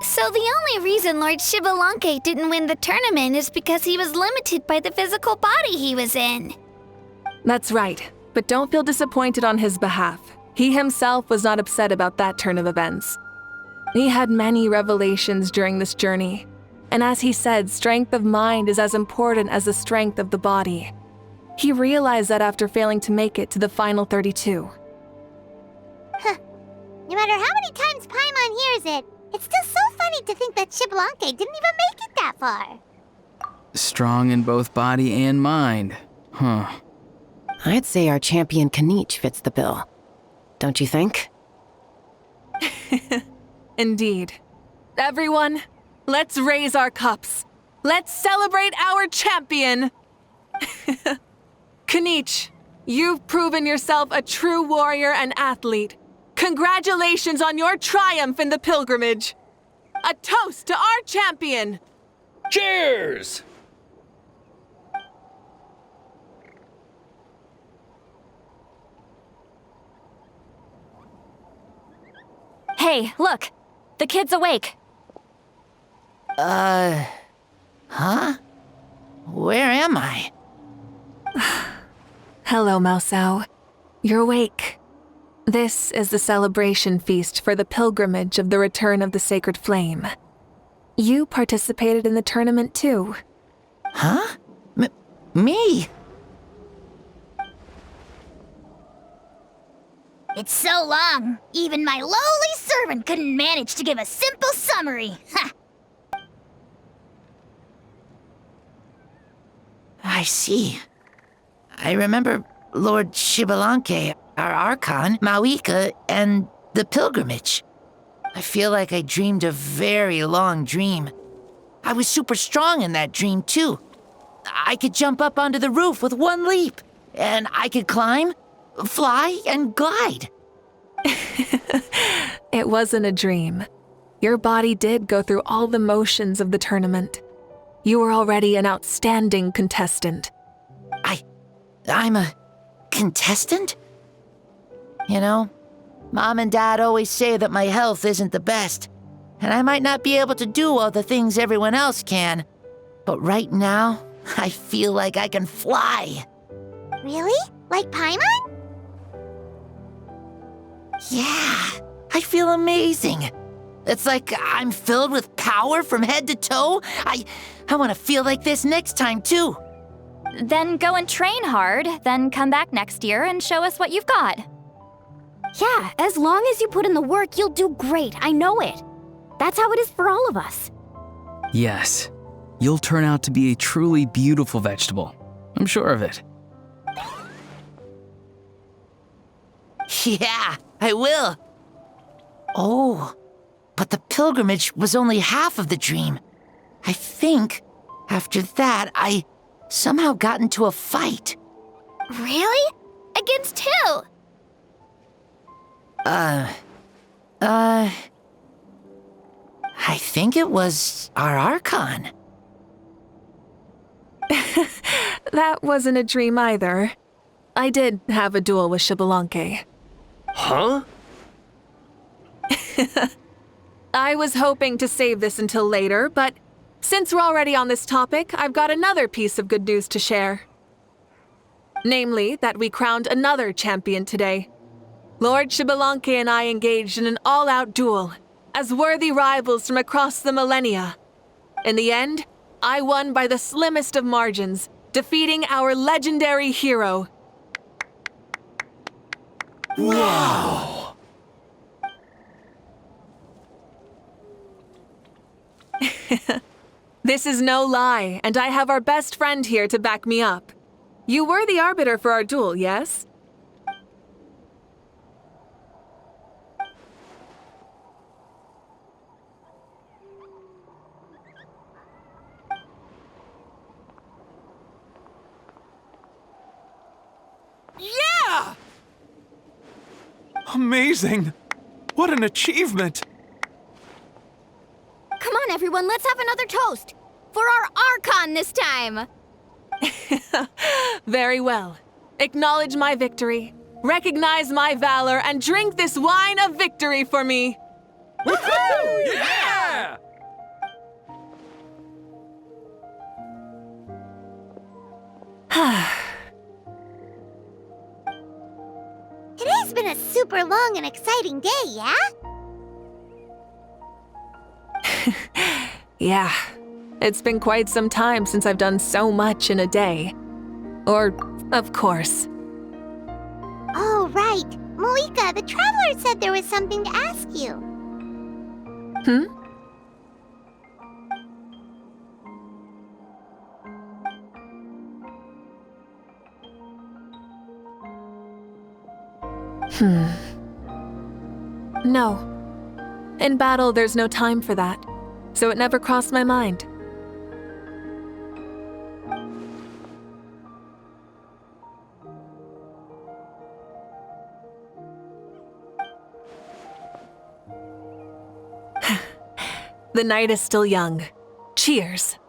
So the only reason Lord Xbalanque didn't win the tournament is because he was limited by the physical body he was in. That's right, but don't feel disappointed on his behalf. He himself was not upset about that turn of events. He had many revelations during this journey, and as he said, strength of mind is as important as the strength of the body. He realized that after failing to make it to the final 32. No matter how many times Paimon hears it, it's still so funny to think that Xbalanque didn't even make it that far. Strong in both body and mind. Huh. I'd say our champion Kanich fits the bill. don't you think? Indeed. Everyone, let's raise our cups. Let's celebrate our champion! Kenichi, you've proven yourself a true warrior and athlete. Congratulations on your triumph in the pilgrimage. A toast to our champion! Cheers! Hey, look! The kid's awake. Huh? Where am I? Hello, Mausao. You're awake. This is the celebration feast for the pilgrimage of the return of the sacred flame. You participated in the tournament too. Huh? Me? It's so long, even my lowly servant couldn't manage to give a simple summary. Ha! I see. I remember Lord Shibalanke, our Archon, Mavuika, and the pilgrimage. I feel like I dreamed a very long dream. I was super strong in that dream, too. I could jump up onto the roof with one leap, and I could climb, fly, and glide. It wasn't a dream. Your body did go through all the motions of the tournament. You were already an outstanding contestant. I'm a contestant? You know, Mom and Dad always say that my health isn't the best, and I might not be able to do all the things everyone else can. But right now, I feel like I can fly. Really? Like Paimon? Yeah, I feel amazing. It's like I'm filled with power from head to toe. I want to feel like this next time, too. Then go and train hard, then come back next year and show us what you've got. Yeah, as long as you put in the work, you'll do great. I know it. That's how it is for all of us. Yes, you'll turn out to be a truly beautiful vegetable. I'm sure of it. Yeah, I will. Oh, but the pilgrimage was only half of the dream. I think after that, I somehow got into a fight. Really? Against who? I think it was our Archon. That wasn't a dream either. I did have a duel with Shibalanke. Huh? I was hoping to save this until later, but since we're already on this topic, I've got another piece of good news to share. Namely, that we crowned another champion today. Lord Shibalanke and I engaged in an all-out duel, as worthy rivals from across the millennia. In the end, I won by the slimmest of margins, defeating our legendary hero. Wow! This is no lie, and I have our best friend here to back me up. You were the arbiter for our duel, yes? Yeah! Amazing! What an achievement! Come on, everyone, let's have another toast. For our Archon this time. Very well. Acknowledge my victory, recognize my valor, and drink this wine of victory for me. Woohoo! Yeah! Today's been a super long and exciting day, yeah? Yeah, it's been quite some time since I've done so much in a day. Or, of course. Oh, right. Mavuika, the Traveler said there was something to ask you. Hmm? No. In battle, there's no time for that, so it never crossed my mind. The night is still young. Cheers.